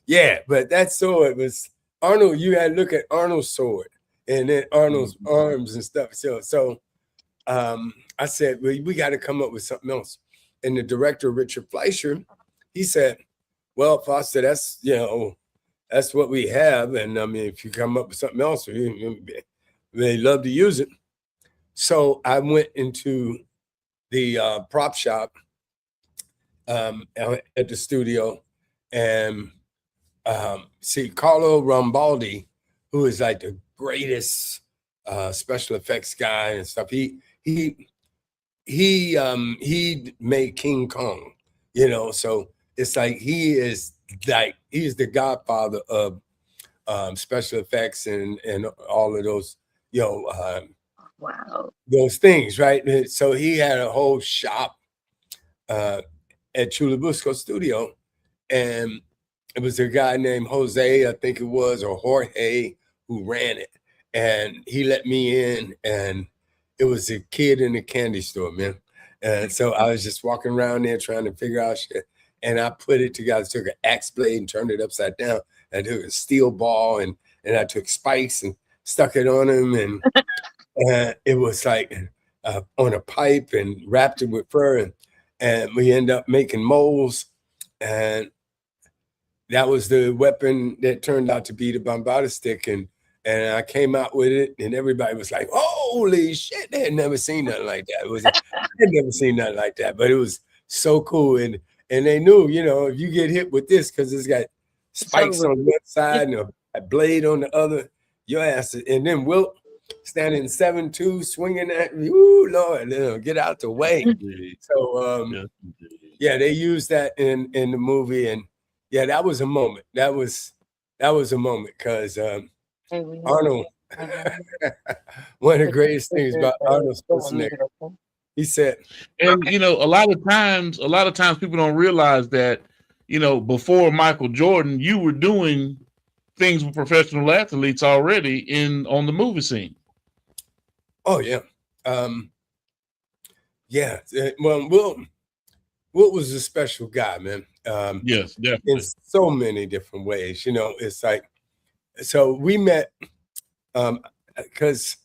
Yeah, but that sword was Arnold. You had to look at Arnold's sword and then Arnold's arms and stuff. So I said, well, we got to come up with something else. And the director, Richard Fleischer, he said, well, Foster, that's, you know, that's what we have. And I mean, if you come up with something else, they love to use it. So I went into the prop shop at the studio and see Carlo Rambaldi, who is like the greatest special effects guy and stuff. He made King Kong, you know, so it's like he's the godfather of special effects and all of those, you know, Wow. those things, right? So he had a whole shop at Churubusco Studio, and it was a guy named Jose, I think it was, or Jorge, who ran it. And he let me in, and it was a kid in a candy store, man. And so I was just walking around there trying to figure out shit. And I put it together, took an axe blade and turned it upside down. I took a steel ball and I took spikes and stuck it on him. And it was like on a pipe and wrapped it with fur. And we ended up making molds. And that was the weapon that turned out to be the Bombada stick. And I came out with it, and everybody was like, holy shit, they had never seen nothing like that. They'd never seen nothing like that, but it was so cool. And they knew, you know, if you get hit with this, because it's got spikes on one side and a blade on the other, your ass. And then Wilt standing 7'2", swinging at me, ooh, Lord, get out the way. So, yeah, they used that in the movie. And, yeah, that was a moment. That was a moment because Arnold, one of the greatest things about Arnold Schwarzenegger, he said, and you know, a lot of times people don't realize that, you know, before Michael Jordan, you were doing things with professional athletes already on the movie scene. Oh yeah, yeah. Well, Wilt was a special guy, man. Yes, definitely. In so many different ways. You know, it's like, so we met because,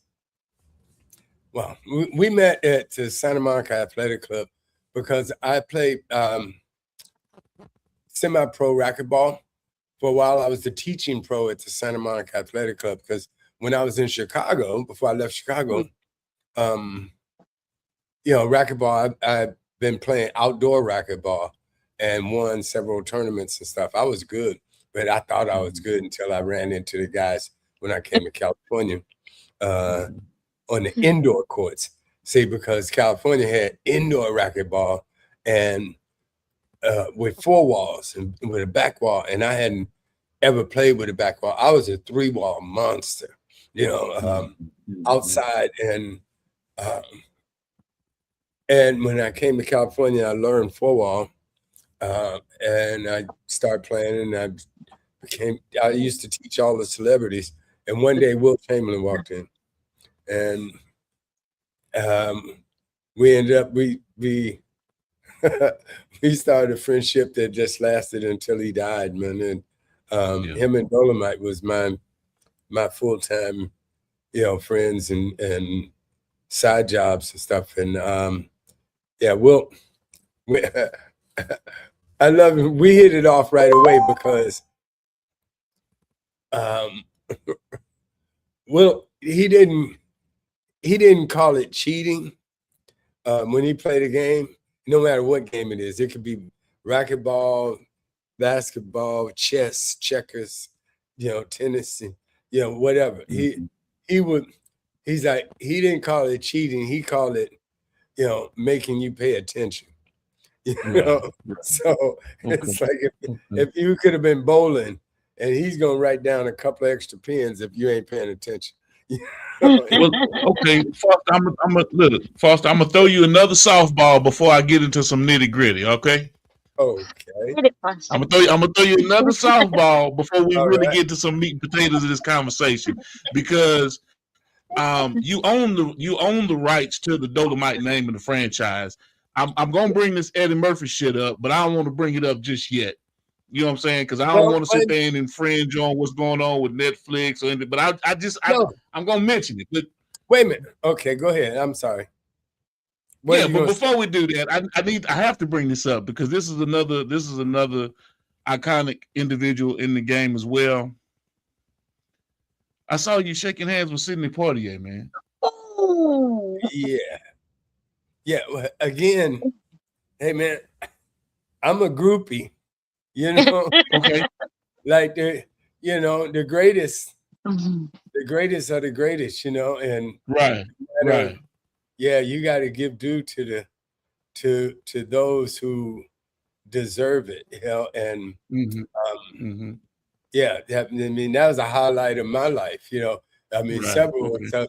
well, we met at the Santa Monica Athletic Club because I played semi-pro racquetball for a while. I was the teaching pro at the Santa Monica Athletic Club because when I was in Chicago, before I left Chicago, you know, racquetball, I've been playing outdoor racquetball and won several tournaments and stuff. I was good, but I thought I was good until I ran into the guys when I came to California on the indoor courts. See, because California had indoor racquetball and with 4 walls and with a back wall, and I hadn't ever played with a back wall. I was a 3-wall monster, you know, outside. And when I came to California, I learned 4-wall, and I started playing, and I used to teach all the celebrities. And one day, Wilt Chamberlain walked in, and we ended up we started a friendship that just lasted until he died, man. And him and Dolemite was my full-time, you know, friends and side jobs and stuff. And yeah, Wilt, I love him. We hit it off right away because Wilt, he didn't call it cheating when he played a game. No matter what game it is, it could be racquetball, basketball, chess, checkers, you know, tennis, and, you know, whatever. He's like, he didn't call it cheating. He called it, you know, making you pay attention. You know, so it's like if you could have been bowling and he's gonna write down a couple of extra pins if you ain't paying attention. Well, okay, Foster, I'm gonna throw you another softball before I get into some nitty gritty. Okay. Okay. I'm gonna throw you another softball before we All really right. get to some meat and potatoes of this conversation, because you own the rights to the Dolemite name of the franchise. I'm gonna bring this Eddie Murphy shit up, but I don't want to bring it up just yet. You know what I'm saying? Because I don't want to sit there and infringe on what's going on with Netflix or anything. But I'm gonna mention it. But wait a minute. Okay, go ahead. I'm sorry. But before we do that, I have to bring this up because this is another iconic individual in the game as well. I saw you shaking hands with Sidney Poitier, man. Oh, yeah. Well, again, hey man, I'm a groupie. You know, okay, like the greatest, the greatest are the greatest. You know, and right. Yeah, you got to give due to those who deserve it. You know, and yeah, I mean that was a highlight of my life. You know, I mean several. Okay.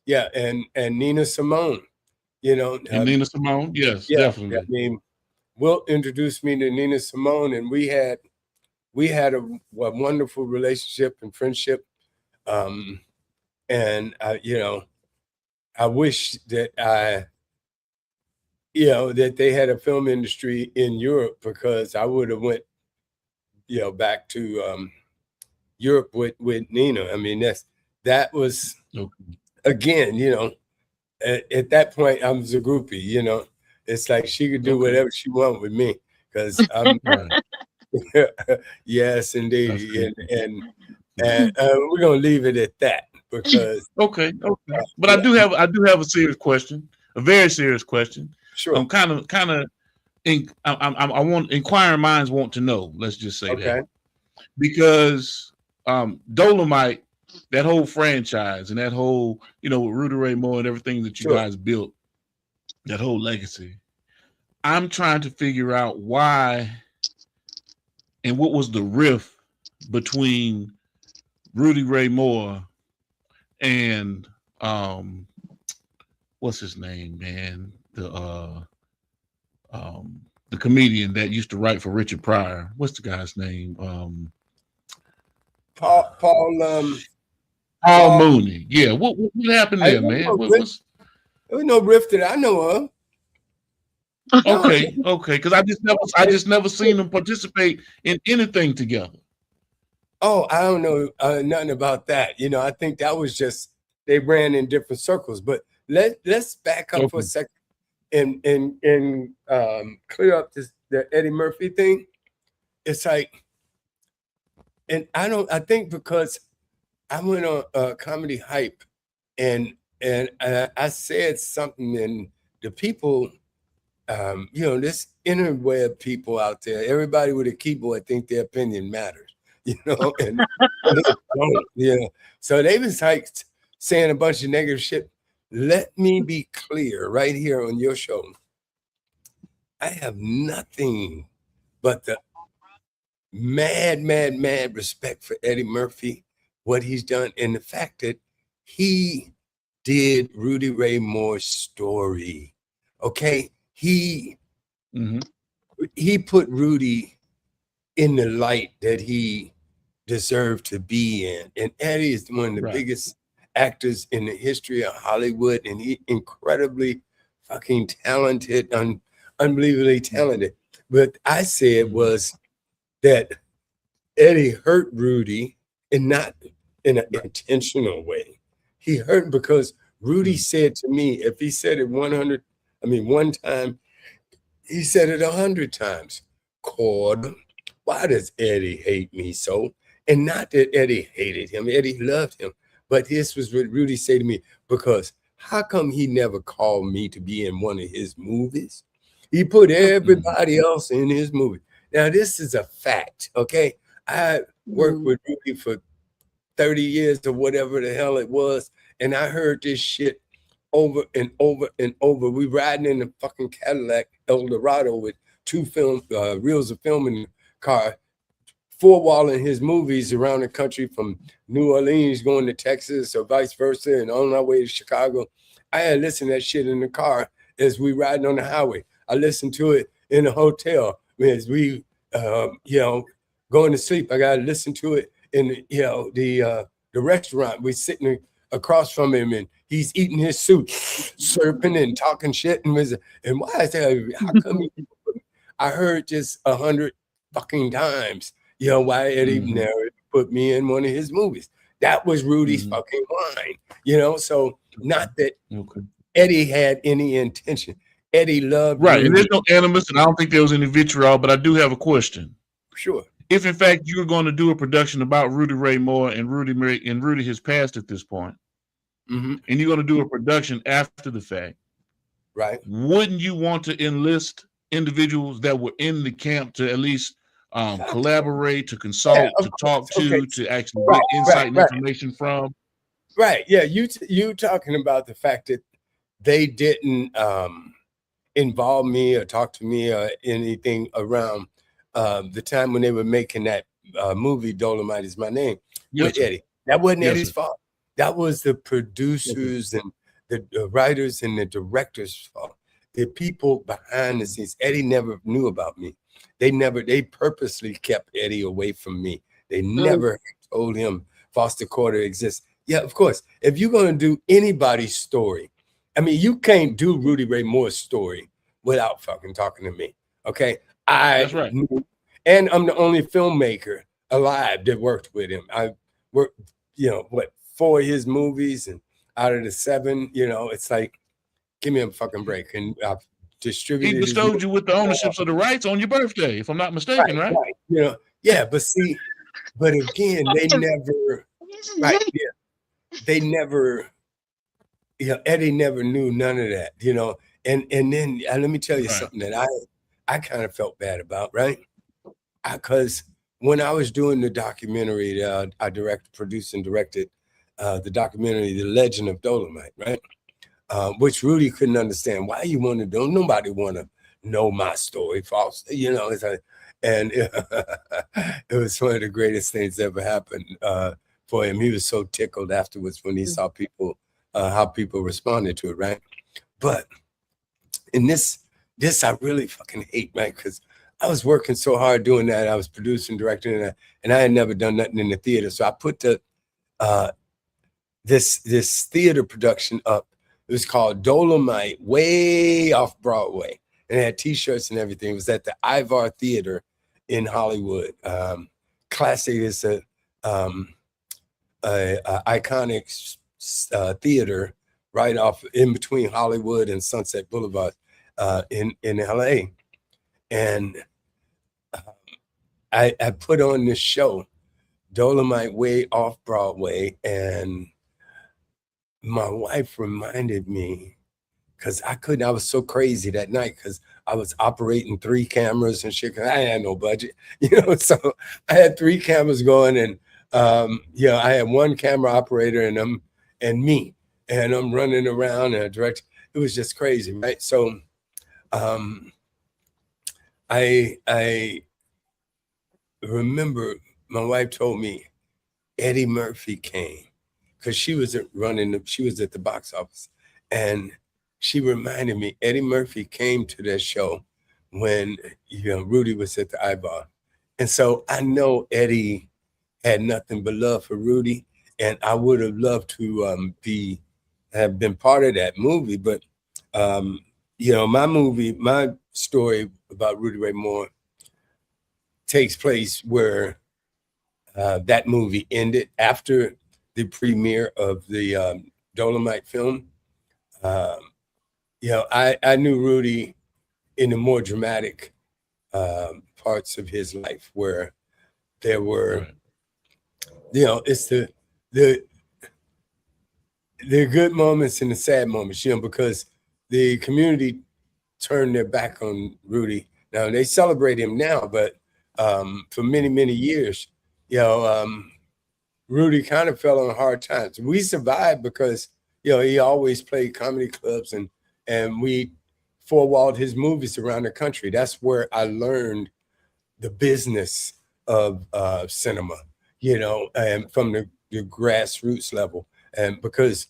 Yeah, and Nina Simone. You know, and Nina Simone, yes, yeah, definitely. I mean, Wilt introduced me to Nina Simone, and we had a wonderful relationship and friendship. And I wish that that they had a film industry in Europe, because I would have went, back to Europe with Nina. I mean, that was again, at that point I was a groupie. It's like she could do whatever she wanted with me, because I'm yes indeed, and we're gonna leave it at that, because okay. But I do have a serious question, a very serious question. Sure. I'm kind of I want inquiring minds want to know. Let's just say that, because Dolemite, that whole franchise and that whole with Rudy Ray Moore and everything that you guys built, that whole legacy. I'm trying to figure out why and what was the rift between Rudy Ray Moore and what's his name, man? The comedian that used to write for Richard Pryor. What's the guy's name? Paul Mooney. Yeah. What happened there, man? There was no rift that I know of. Okay. Because I just never seen them participate in anything together. Oh, I don't know nothing about that. I think that was just they ran in different circles. But let's back up for a second and clear up the Eddie Murphy thing. It's like, and I think because I went on Comedy Hype, and I said something, and the people, this interweb people out there, everybody with a keyboard think their opinion matters, and so they was like saying a bunch of negative shit. Let me be clear right here on your show. I have nothing but the mad respect for Eddie Murphy, what he's done, and the fact that he did Rudy Ray Moore's story. Okay, he put Rudy in the light that he deserved to be in, and Eddie is one of the biggest actors in the history of Hollywood, and he incredibly fucking talented, unbelievably talented. But I said was that Eddie hurt Rudy, and not in an intentional way. He hurt because Rudy said to me, if he said it one time, he said it 100 times. Cord, why does Eddie hate me so? And not that Eddie hated him. Eddie loved him. But this was what Rudy said to me, because how come he never called me to be in one of his movies? He put everybody else in his movie. Now, this is a fact, okay? I worked with Rudy for 30 years or whatever the hell it was, and I heard this shit over and over and over. We riding in the fucking Cadillac Eldorado with 2 reels of film in the car, four-walling his movies around the country from New Orleans going to Texas or vice versa and on our way to Chicago. I had listened to that shit in the car as we riding on the highway. I listened to it in a hotel as we, going to sleep. I got to listen to it in, the restaurant. We're sitting across from him and he's eating his soup, slurping and talking shit. And why is that? How come I heard just 100 fucking times, why Eddie never put me in one of his movies. That was Rudy's fucking line, so not that Eddie had any intention. Eddie loved Rudy. And there's no animus, and I don't think there was any vitriol, but I do have a question. Sure. If in fact you're going to do a production about Rudy Ray Moore and Rudy has passed at this point, and you're going to do a production after the fact, right? Wouldn't you want to enlist individuals that were in the camp to at least collaborate, to consult, to talk to actually get insight and information from? Right. Yeah. You talking about the fact that they didn't involve me or talk to me or anything around the time when they were making that movie Dolemite Is My Name with Eddie. That wasn't Eddie's fault. That was the producers and the writers and the directors' fault. The people behind the scenes. Eddie never knew about me. They purposely kept Eddie away from me. They never told him Foster Quarter exists. Yeah, of course. If you're going to do anybody's story, I mean, you can't do Rudy Ray Moore's story without fucking talking to me. Okay. That's right. And I'm the only filmmaker alive that worked with him. I worked, 4 of his movies, and out of the 7, it's like, give me a fucking break. And I've distributed. He bestowed you with the ownerships of the rights on your birthday, if I'm not mistaken, right? Yeah, but again, they never, they never, Eddie never knew none of that, and then let me tell you something that I kind of felt bad about, right? Because when I was doing the documentary that I produced and directed, the documentary, The Legend of Dolemite, right? Which Rudy couldn't understand. Why you want to do? Nobody want to know my story, false. It's like, and it was one of the greatest things that ever happened for him. He was so tickled afterwards when he saw people, how people responded to it, right? But in this I really fucking hate, right? Because I was working so hard doing that. I was producing, directing, and I had never done nothing in the theater. So I put this theater production up. It was called Dolemite, way off Broadway, and it had T-shirts and everything. It was at the Ivar Theater in Hollywood. Classic is a iconic theater right off in between Hollywood and Sunset Boulevard in LA. And I put on this show, Dolemite, way off Broadway, and my wife reminded me, because I was so crazy that night because I was operating 3 cameras and shit. I had no budget, so I had 3 cameras going, and I had 1 camera operator and me, and I'm running around and direct. It was just crazy, right? So I remember my wife told me Eddie Murphy came, because she was at the box office, and she reminded me Eddie Murphy came to that show when Rudy was at the Ivar. And so I know Eddie had nothing but love for Rudy, and I would have loved to have been part of that movie. But my story about Rudy Ray Moore takes place where that movie ended after the premiere of the Dolemite film. I knew Rudy in the more dramatic parts of his life, where there were, it's the good moments and the sad moments, because the community turned their back on Rudy. Now they celebrate him now, but for many, many years, Rudy kind of fell on hard times. We survived because, he always played comedy clubs, and we 4-walled his movies around the country. That's where I learned the business cinema, you know, and from the grassroots level. And because,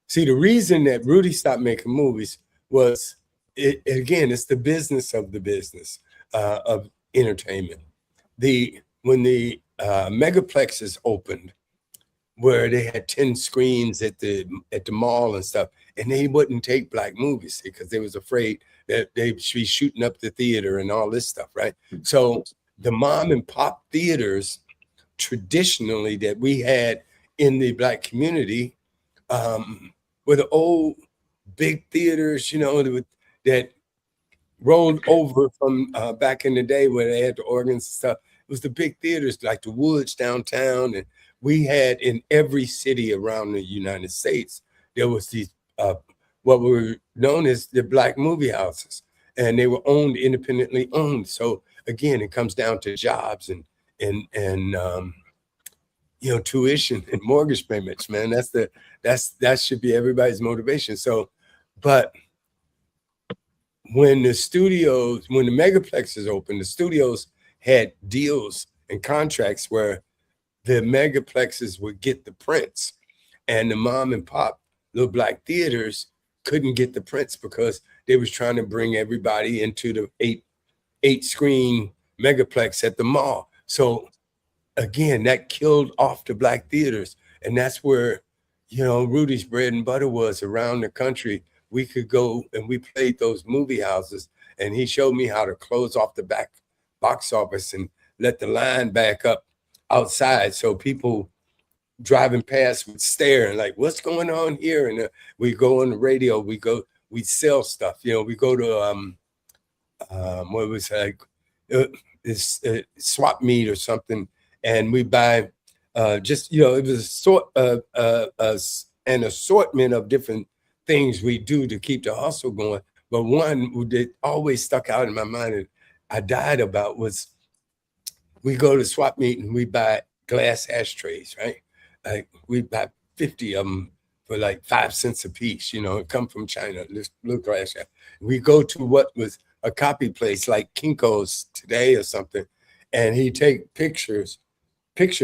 see, the reason that Rudy stopped making movies was, again, it's the business of the business of entertainment. When the megaplexes opened, where they had 10 screens at the mall and stuff, and they wouldn't take black movies because they was afraid that they'd be shooting up the theater and all this stuff, right? So the mom and pop theaters traditionally that we had in the black community were the old big theaters, you know, that rolled over from back in the day where they had the organs and stuff. It was the big theaters like the Woods downtown, and we had in every city around the United States, there was these what were known as the black movie houses, and they were owned, independently owned. So again, it comes down to jobs and you know, tuition and mortgage payments, man. That should be everybody's motivation. So, but when the megaplexes opened, the studios had deals and contracts where the megaplexes would get the prints, and the mom and pop little black theaters couldn't get the prints because they was trying to bring everybody into the eight screen megaplex at the mall. So again, that killed off the black theaters, and that's where, you know, Rudy's bread and butter was around the country. We could go and we played those movie houses, and he showed me how to close off the back box office and let the line back up outside, so people driving past would stare and like, what's going on here? And we go on the radio, we sell stuff, you know, we go to what was like this swap meet or something, and we buy just, you know, it was an assortment of different things we do to keep the hustle going. But one that always stuck out in my mind and I died about was, we go to swap meet and we buy glass ashtrays, right? Like we buy 50 of them for like 5 cents a piece, you know, it come from China, this little glass. We go to what was a copy place like Kinko's today or something, and he take picture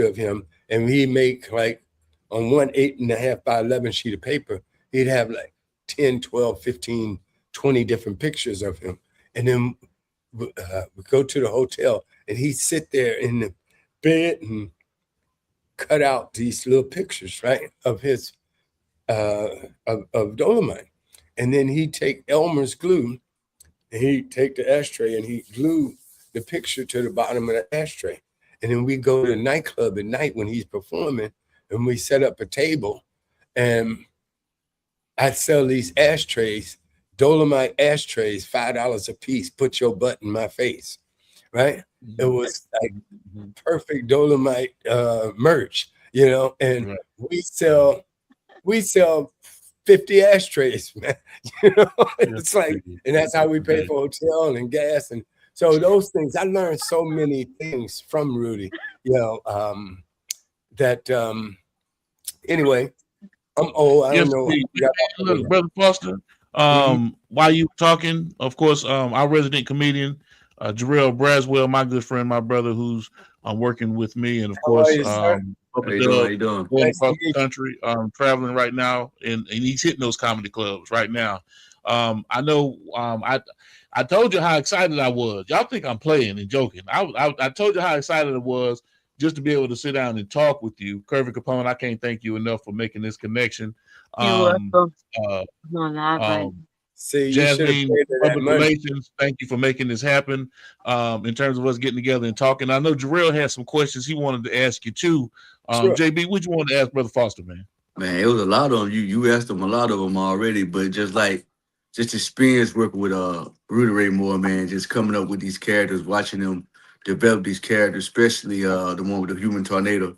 of him, and he make like on one 8.5 by 11 sheet of paper, he'd have like 10, 12, 15, 20 different pictures of him. And then we go to the hotel, and he'd sit there in the bed and cut out these little pictures, right, of his of Dolemite. And then he'd take Elmer's glue, and he'd take the ashtray and he'd glue the picture to the bottom of the ashtray. And then we go to the nightclub at night when he's performing, and we set up a table, and I'd sell these ashtrays, Dolemite ashtrays, $5 a piece. Put your butt in my face, right? It was like perfect Dolemite merch, you know. And we sell 50 ashtrays, man. You know, it's like, and that's how we pay for hotel and gas. And so those things, I learned so many things from Rudy, you know. Anyway, I'm old. I don't know. Look, Brother Foster, while you were talking, of course, our resident comedian, Jarrell Braswell, my good friend, my brother, who's working with me, and of course, how you doing? Going across the country, traveling right now, and he's hitting those comedy clubs right now. I know. I told you how excited I was. Y'all think I'm playing and joking. I told you how excited I was just to be able to sit down and talk with you. Kirby Capone, I can't thank you enough for making this connection. See, Jasmine, public relations, thank you for making this happen. In terms of us getting together and talking, I know Jarrell has some questions he wanted to ask you too. Sure. JB, what you want to ask Brother Foster, man? Man, it was a lot of them. You asked them a lot of them already, but just experience working with Rudy Ray Moore, man, just coming up with these characters, watching them develop these characters, especially the one with the human tornado.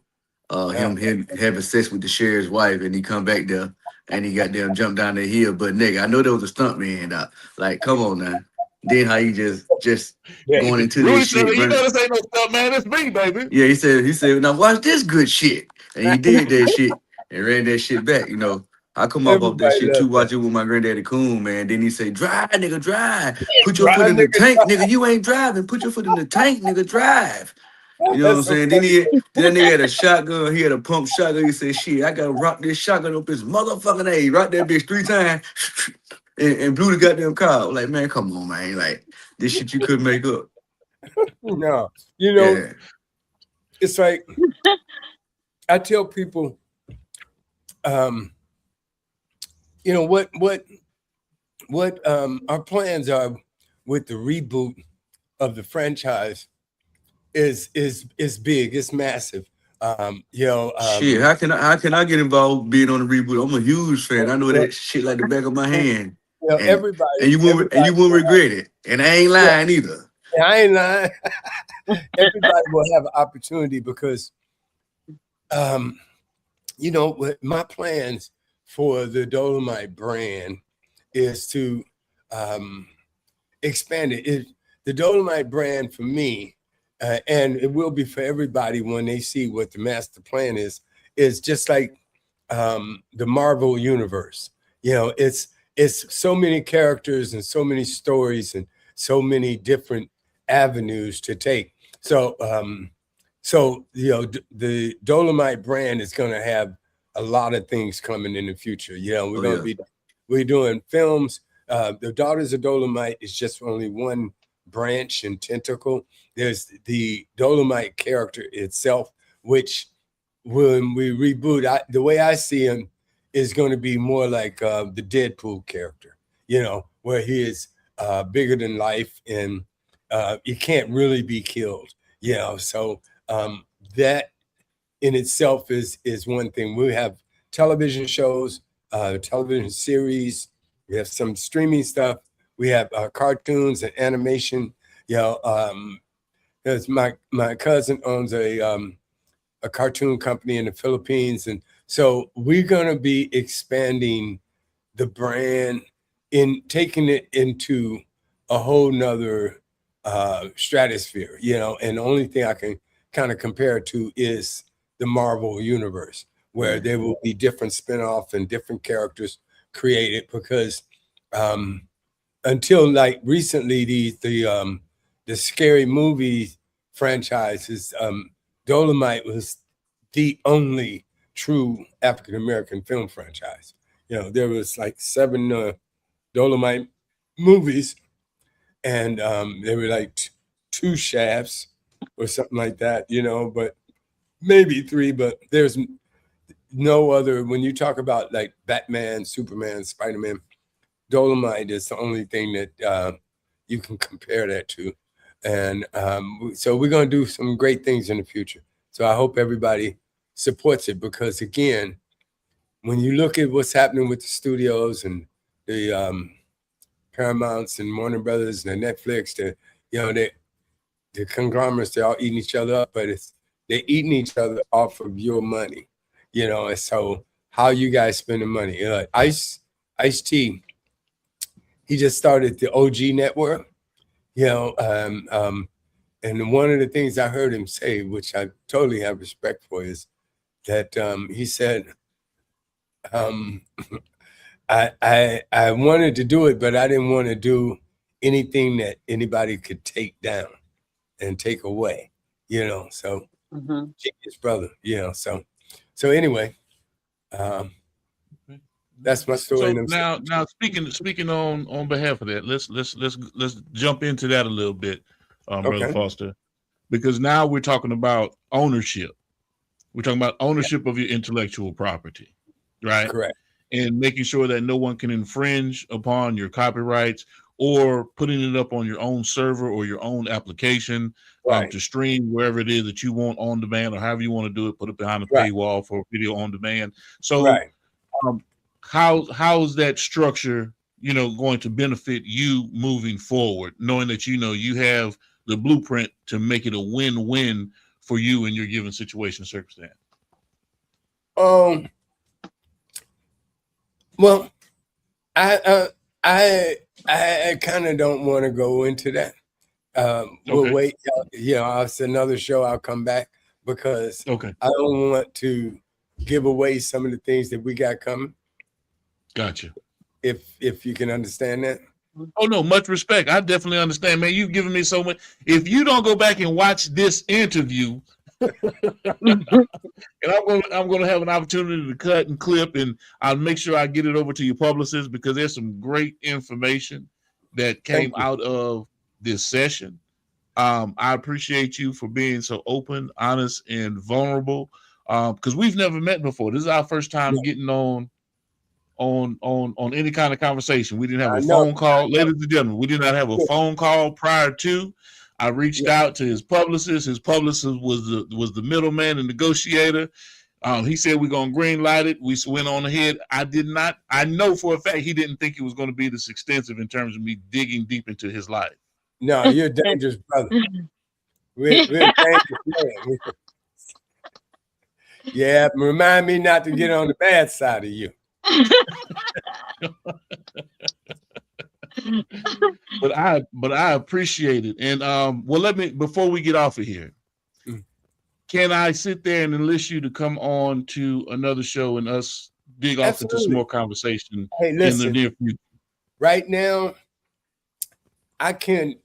Him having sex with the sheriff's wife, and he come back there and he got them jump down the hill. But nigga, I know there was a stunt man. Like, come on now. Then how you just going into this shit. You know this ain't no stunt man, it's me, baby. Yeah, he said, now watch this good shit. And he did that shit and ran that shit back, you know. I come up off that shit too, watching with my granddaddy Coon, man. Then he say, drive, nigga, drive. Put your foot in the tank, nigga. You ain't driving. Put your foot in the tank, nigga, drive. You know what I'm saying? Then that nigga had a shotgun. He had a pump shotgun. He said, "Shit, I gotta rock this shotgun up his motherfucking A." He rocked that bitch 3 times and blew the goddamn car. Like, man, come on, man. Like, this shit you couldn't make up. No, Yeah. it's like I tell people, what our plans are with the reboot of the franchise is big. It's massive. Shit, how can I get involved being on the reboot? I'm a huge fan. I know that shit like the back of my hand. And everybody you won't regret it. And I ain't lying either. I ain't lying. Everybody will have an opportunity because, my plans for the Dolemite brand is to expand it. The Dolemite brand for me, and it will be for everybody when they see what the master plan is just like the Marvel universe. It's so many characters and so many stories and so many different avenues to take. So, the Dolemite brand is going to have a lot of things coming in the future. We're doing films. The Daughters of Dolemite is just only one branch and tentacle. There's the Dolemite character itself, which when we reboot, the way I see him is going to be more like the Deadpool character, where he is bigger than life and he can't really be killed. So that in itself is one thing. We have television shows, television series. We have some streaming stuff. We have cartoons and animation. There's my cousin owns a cartoon company in the Philippines, and so we're going to be expanding the brand in taking it into a whole nother stratosphere. And the only thing I can kind of compare it to is the Marvel universe, where there will be different spinoff and different characters created, because until like recently, the scary movie franchises, Dolemite was the only true African-American film franchise. There was like 7 Dolemite movies, and there were like 2 Shafts or something like that, but maybe 3, but there's no other. When you talk about like Batman, Superman, Spider-Man, Dolemite is the only thing that you can compare that to. And so we're going to do some great things in the future. So I hope everybody supports it, because again, when you look at what's happening with the studios and the Paramounts and Warner Brothers and the Netflix, the conglomerates, they're all eating each other up, but they're eating each other off of your money, and so how you guys spending money? Ice-T, he just started the OG network, and one of the things I heard him say, which I totally have respect for, is that he said, I wanted to do it, but I didn't want to do anything that anybody could take down and take away, so his brother, so anyway, that's my story. So now speaking on behalf of that, let's jump into that a little bit, Brother Foster, because now we're talking about ownership. We're talking about ownership of your intellectual property, right? Correct. And making sure that no one can infringe upon your copyrights, or putting it up on your own server or your own application to stream wherever it is that you want on demand, or however you want to do it, put it behind a paywall for video on demand. So how is that structure, going to benefit you moving forward, knowing that, you have the blueprint to make it a win-win for you in your given situation, circumstance? Well, I kind of don't want to go into that. We'll wait. It's another show. I'll come back, because I don't want to give away some of the things that we got coming. Gotcha. If you can understand that. Oh no, much respect. I definitely understand, man. You've given me so much. If you don't go back and watch this interview, and I'm gonna have an opportunity to cut and clip, and I'll make sure I get it over to your publicist because there's some great information that came out of this session. I appreciate you for being so open, honest, and vulnerable. Because we've never met before. This is our first time getting on any kind of conversation. We didn't have a phone call, ladies and gentlemen. We did not have a phone call prior to. I reached out to his publicist. His publicist was the middleman and negotiator. He said we're gonna green light it. We went on ahead. I know for a fact he didn't think it was going to be this extensive in terms of me digging deep into his life. No, you're a dangerous brother. We're dangerous. Yeah, remind me not to get on the bad side of you. But I appreciate it. And well, let me, before we get off of here, can I sit there and enlist you to come on to another show and us dig off into some more conversation in the near future? Right now, I can't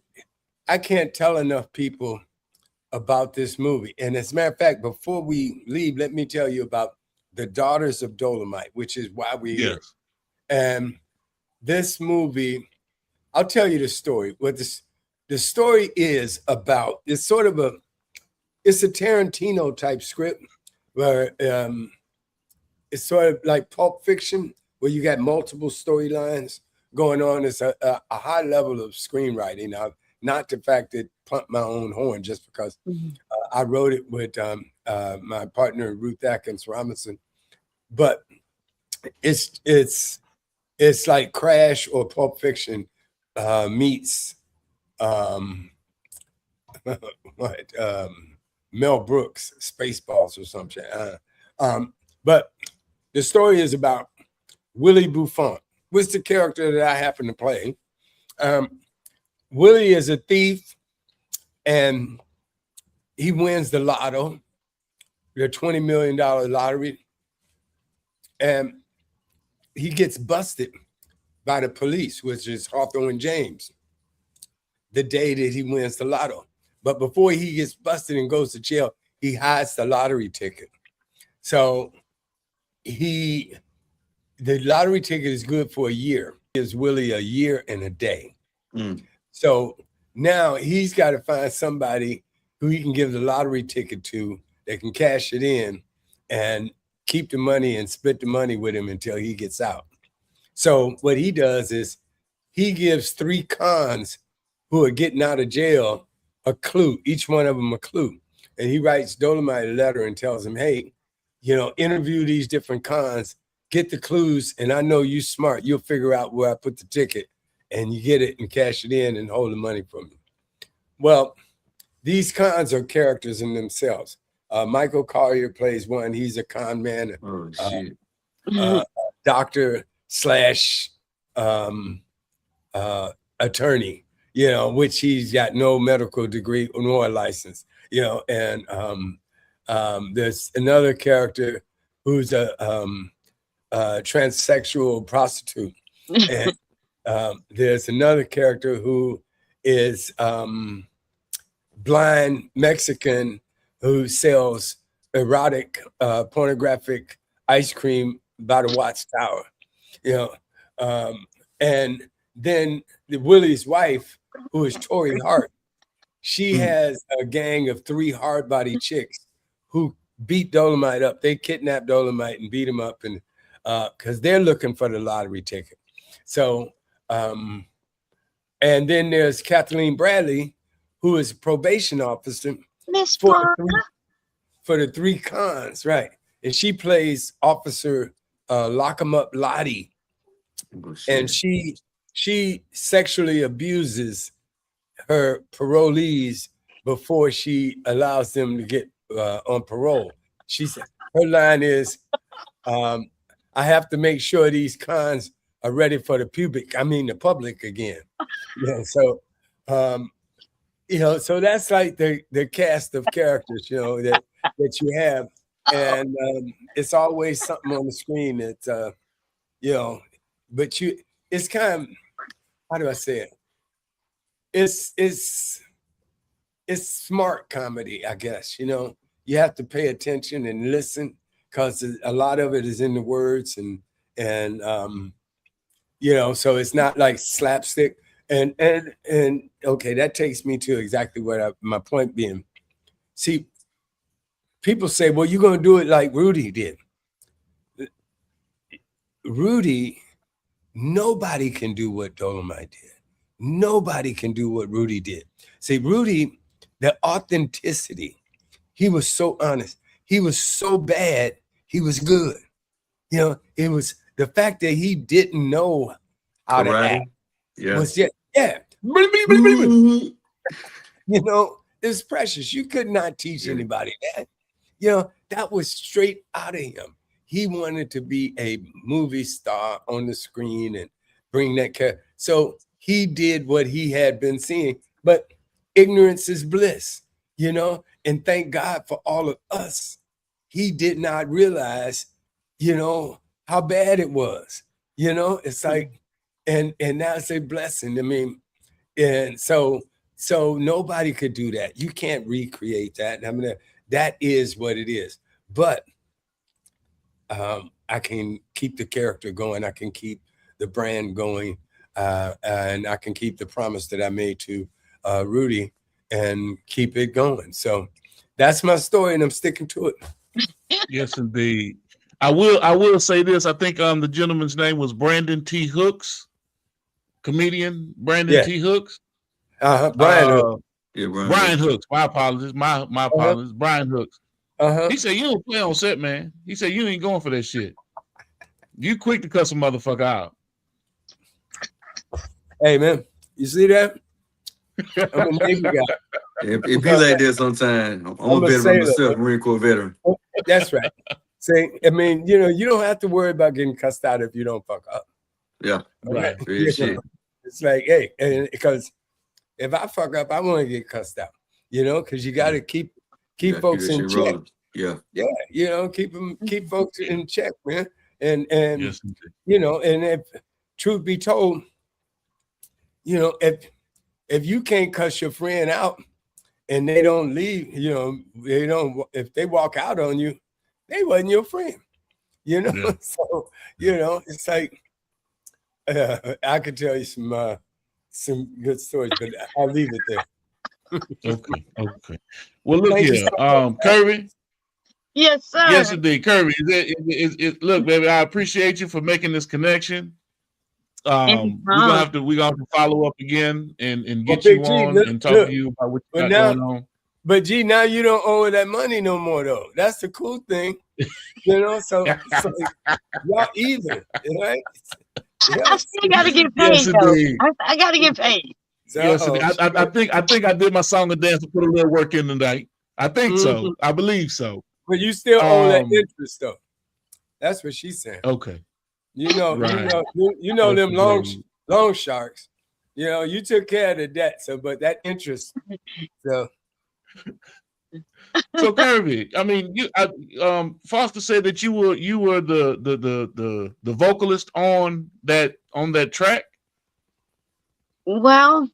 tell enough people about this movie. And as a matter of fact, before we leave, let me tell you about The Daughters of Dolemite, which is why we're here. And this movie, I'll tell you the story. What the story is about, it's sort of it's a Tarantino type script where it's sort of like Pulp Fiction, where you got multiple storylines going on. It's a high level of screenwriting. Now, not the fact that pump my own horn just because I wrote it with my partner Ruth Atkins Robinson, but it's like Crash or Pulp Fiction meets Mel Brooks, Spaceballs or something. But the story is about Willie Buffon, which is the character that I happen to play. Willie is a thief, and he wins the lotto, the $20 million lottery, and he gets busted by the police, which is Hawthorne James, the day that he wins the lotto. But before he gets busted and goes to jail, he hides the lottery ticket. So the lottery ticket is good for a year. It gives Willie a year and a day. So now he's got to find somebody who he can give the lottery ticket to that can cash it in and keep the money and split the money with him until he gets out. So what he does is he gives 3 cons who are getting out of jail a clue, each one of them a clue. And he writes Dolemite a letter and tells him, hey, interview these different cons, get the clues, and I know you smart. You'll figure out where I put the ticket, and you get it and cash it in and hold the money from me. Well, these cons are characters in themselves. Michael Collier plays one. He's a con man, doctor / attorney, which he's got no medical degree nor a license, and there's another character who's a transsexual prostitute. And there's another character who is blind Mexican who sells erotic, pornographic ice cream by the Watchtower, and then Willie's wife, who is Tori Hart, she has a gang of 3 hard-bodied chicks who beat Dolemite up. They kidnapped Dolemite and beat him up, and because they're looking for the lottery ticket. So, and then there's Kathleen Bradley, who is a probation officer for the 3 cons, right? And she plays Officer Lock 'em Up Lottie, and she sexually abuses her parolees before she allows them to get on parole. She said her line is, "I have to make sure these cons are ready for the public again." So so that's like the cast of characters, that you have, and it's always something on the screen that but it's kind of, how do I say it? It's smart comedy, I guess. You know, you have to pay attention and listen because a lot of it is in the words and you know, so it's not like slapstick. And okay, that takes me to exactly what my point being. See, people say, well, you're going to do it like Rudy did. Rudy, nobody can do what Dolemite did. Nobody can do what Rudy did. See, Rudy, the authenticity, he was so honest. He was so bad, he was good. You know, it was the fact that he didn't know how to act. Was just, you know, it's precious. You could not teach anybody that. You know, that was straight out of him. He wanted to be a movie star on the screen and bring that character. So he did what he had been seeing, but ignorance is bliss, you know, and thank God for all of us. He did not realize, you know, how bad it was, you know, it's like, and now it's a blessing. I mean, and so nobody could do that. You can't recreate that. I mean, that is what it is. But I can keep the character going. I can keep the brand going. And I can keep the promise that I made to Rudy and keep it going. So that's my story, and I'm sticking to it. Yes, indeed. I will say this. I think the gentleman's name was Brandon T. Hooks, comedian Brandon T. Hooks. Brian Hooks. Brian Hooks. My apologies. My apologies. Brian Hooks. He said, you don't play on set, man. He said, you ain't going for that shit. You quick to cuss a motherfucker out. Hey, man, you see that? I'm a Navy guy. It be like that sometimes. I'm a veteran myself, Marine Corps veteran. That's right. See, I mean, you know, you don't have to worry about getting cussed out if you don't fuck up. Yeah, right. It's like, hey, and because if I fuck up, I want to get cussed out. You know, because you got to keep folks in check. Yeah, you know, keep folks in check, man. And yes, you know, and if truth be told, you know, if you can't cuss your friend out and they don't leave, you know, if they walk out on you, they wasn't your friend, you know. Yeah. So, you know, it's like I could tell you some good stories, but I'll leave it there. Okay. Well, look here, Kirby. Yes, sir. Yes, indeed, Kirby. Look, baby, I appreciate you for making this connection. We're gonna have to follow up again and get you on and talk to you about what you got going on. But G, now you don't owe her that money no more, though. That's the cool thing, you know. So y'all even, right? I still gotta get paid, though. I gotta get paid. So, yes, I think I did my song and dance and put a little work in tonight. I think so. I believe so. But you still owe that interest, though. That's what she's saying. Okay. You know, right. you know them loan sharks. You know, you took care of the debt, but that interest. So Kirby, I mean, Foster said that you were the vocalist on that track. Well,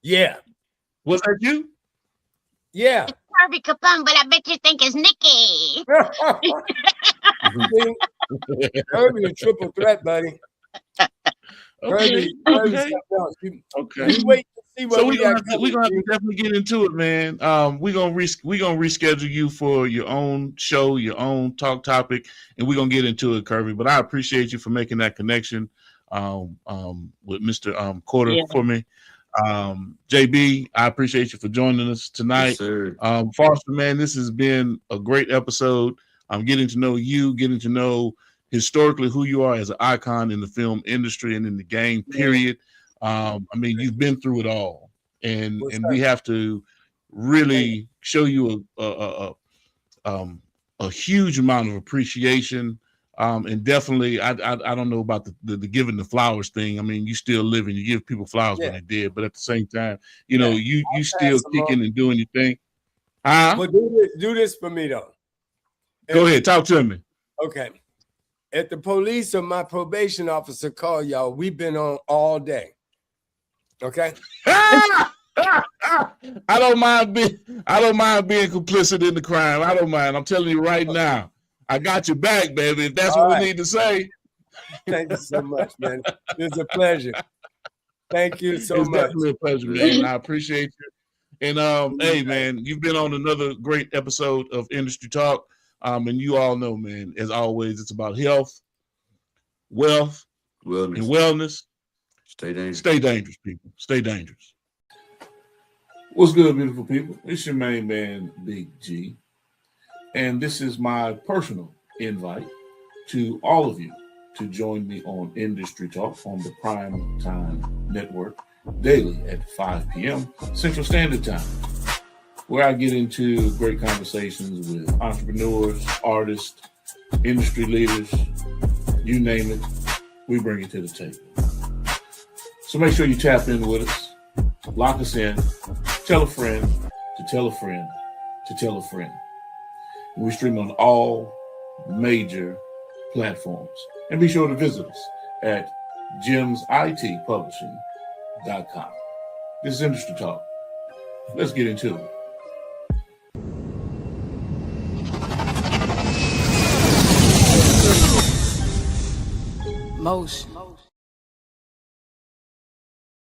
yeah. Was that you? Yeah. Kirby Capone, but I bet you think it's Nikki. Kirby a triple threat, buddy. Okay. You wait to see what we're gonna have to definitely get into it, man. We're gonna reschedule you for your own show, your own talk topic, and we're gonna get into it, Kirby. But I appreciate you for making that connection with Mr. Corder for me. JB, I appreciate you for joining us tonight. Yes, Foster, man, this has been a great episode. I'm getting to know you, getting to know historically who you are as an icon in the film industry and in the game, period. I mean, you've been through it all, and we have to really show you a huge amount of appreciation. And definitely, I don't know about the giving the flowers thing. I mean, you still living, you give people flowers when they did, but at the same time, you know, you still kicking and doing your thing. But do this for me though. Go ahead, talk to me. Okay. if the police or my probation officer call y'all, we've been on all day. Okay. I don't mind being complicit in the crime. I don't mind. I'm telling you right now, I got your back, baby. If that's All what right. we need to say. Thank you so much, man. It's a pleasure. Thank you so It's much. definitely a pleasure, man. I appreciate you. And hey, man, you've been on another great episode of Industry Talk. And you all know, man, as always, it's about health, wealth, and wellness. Stay dangerous. Stay dangerous, people. Stay dangerous. What's good, beautiful people? It's your main man, Big G. And this is my personal invite to all of you to join me on Industry Talk on the Prime Time Network daily at 5 p.m. Central Standard Time, where I get into great conversations with entrepreneurs, artists, industry leaders, you name it, we bring it to the table. So make sure you tap in with us, lock us in, tell a friend to tell a friend to tell a friend. And we stream on all major platforms. And be sure to visit us at gemsitpublishing.com. This is Industry Talk. Let's get into it. Motion.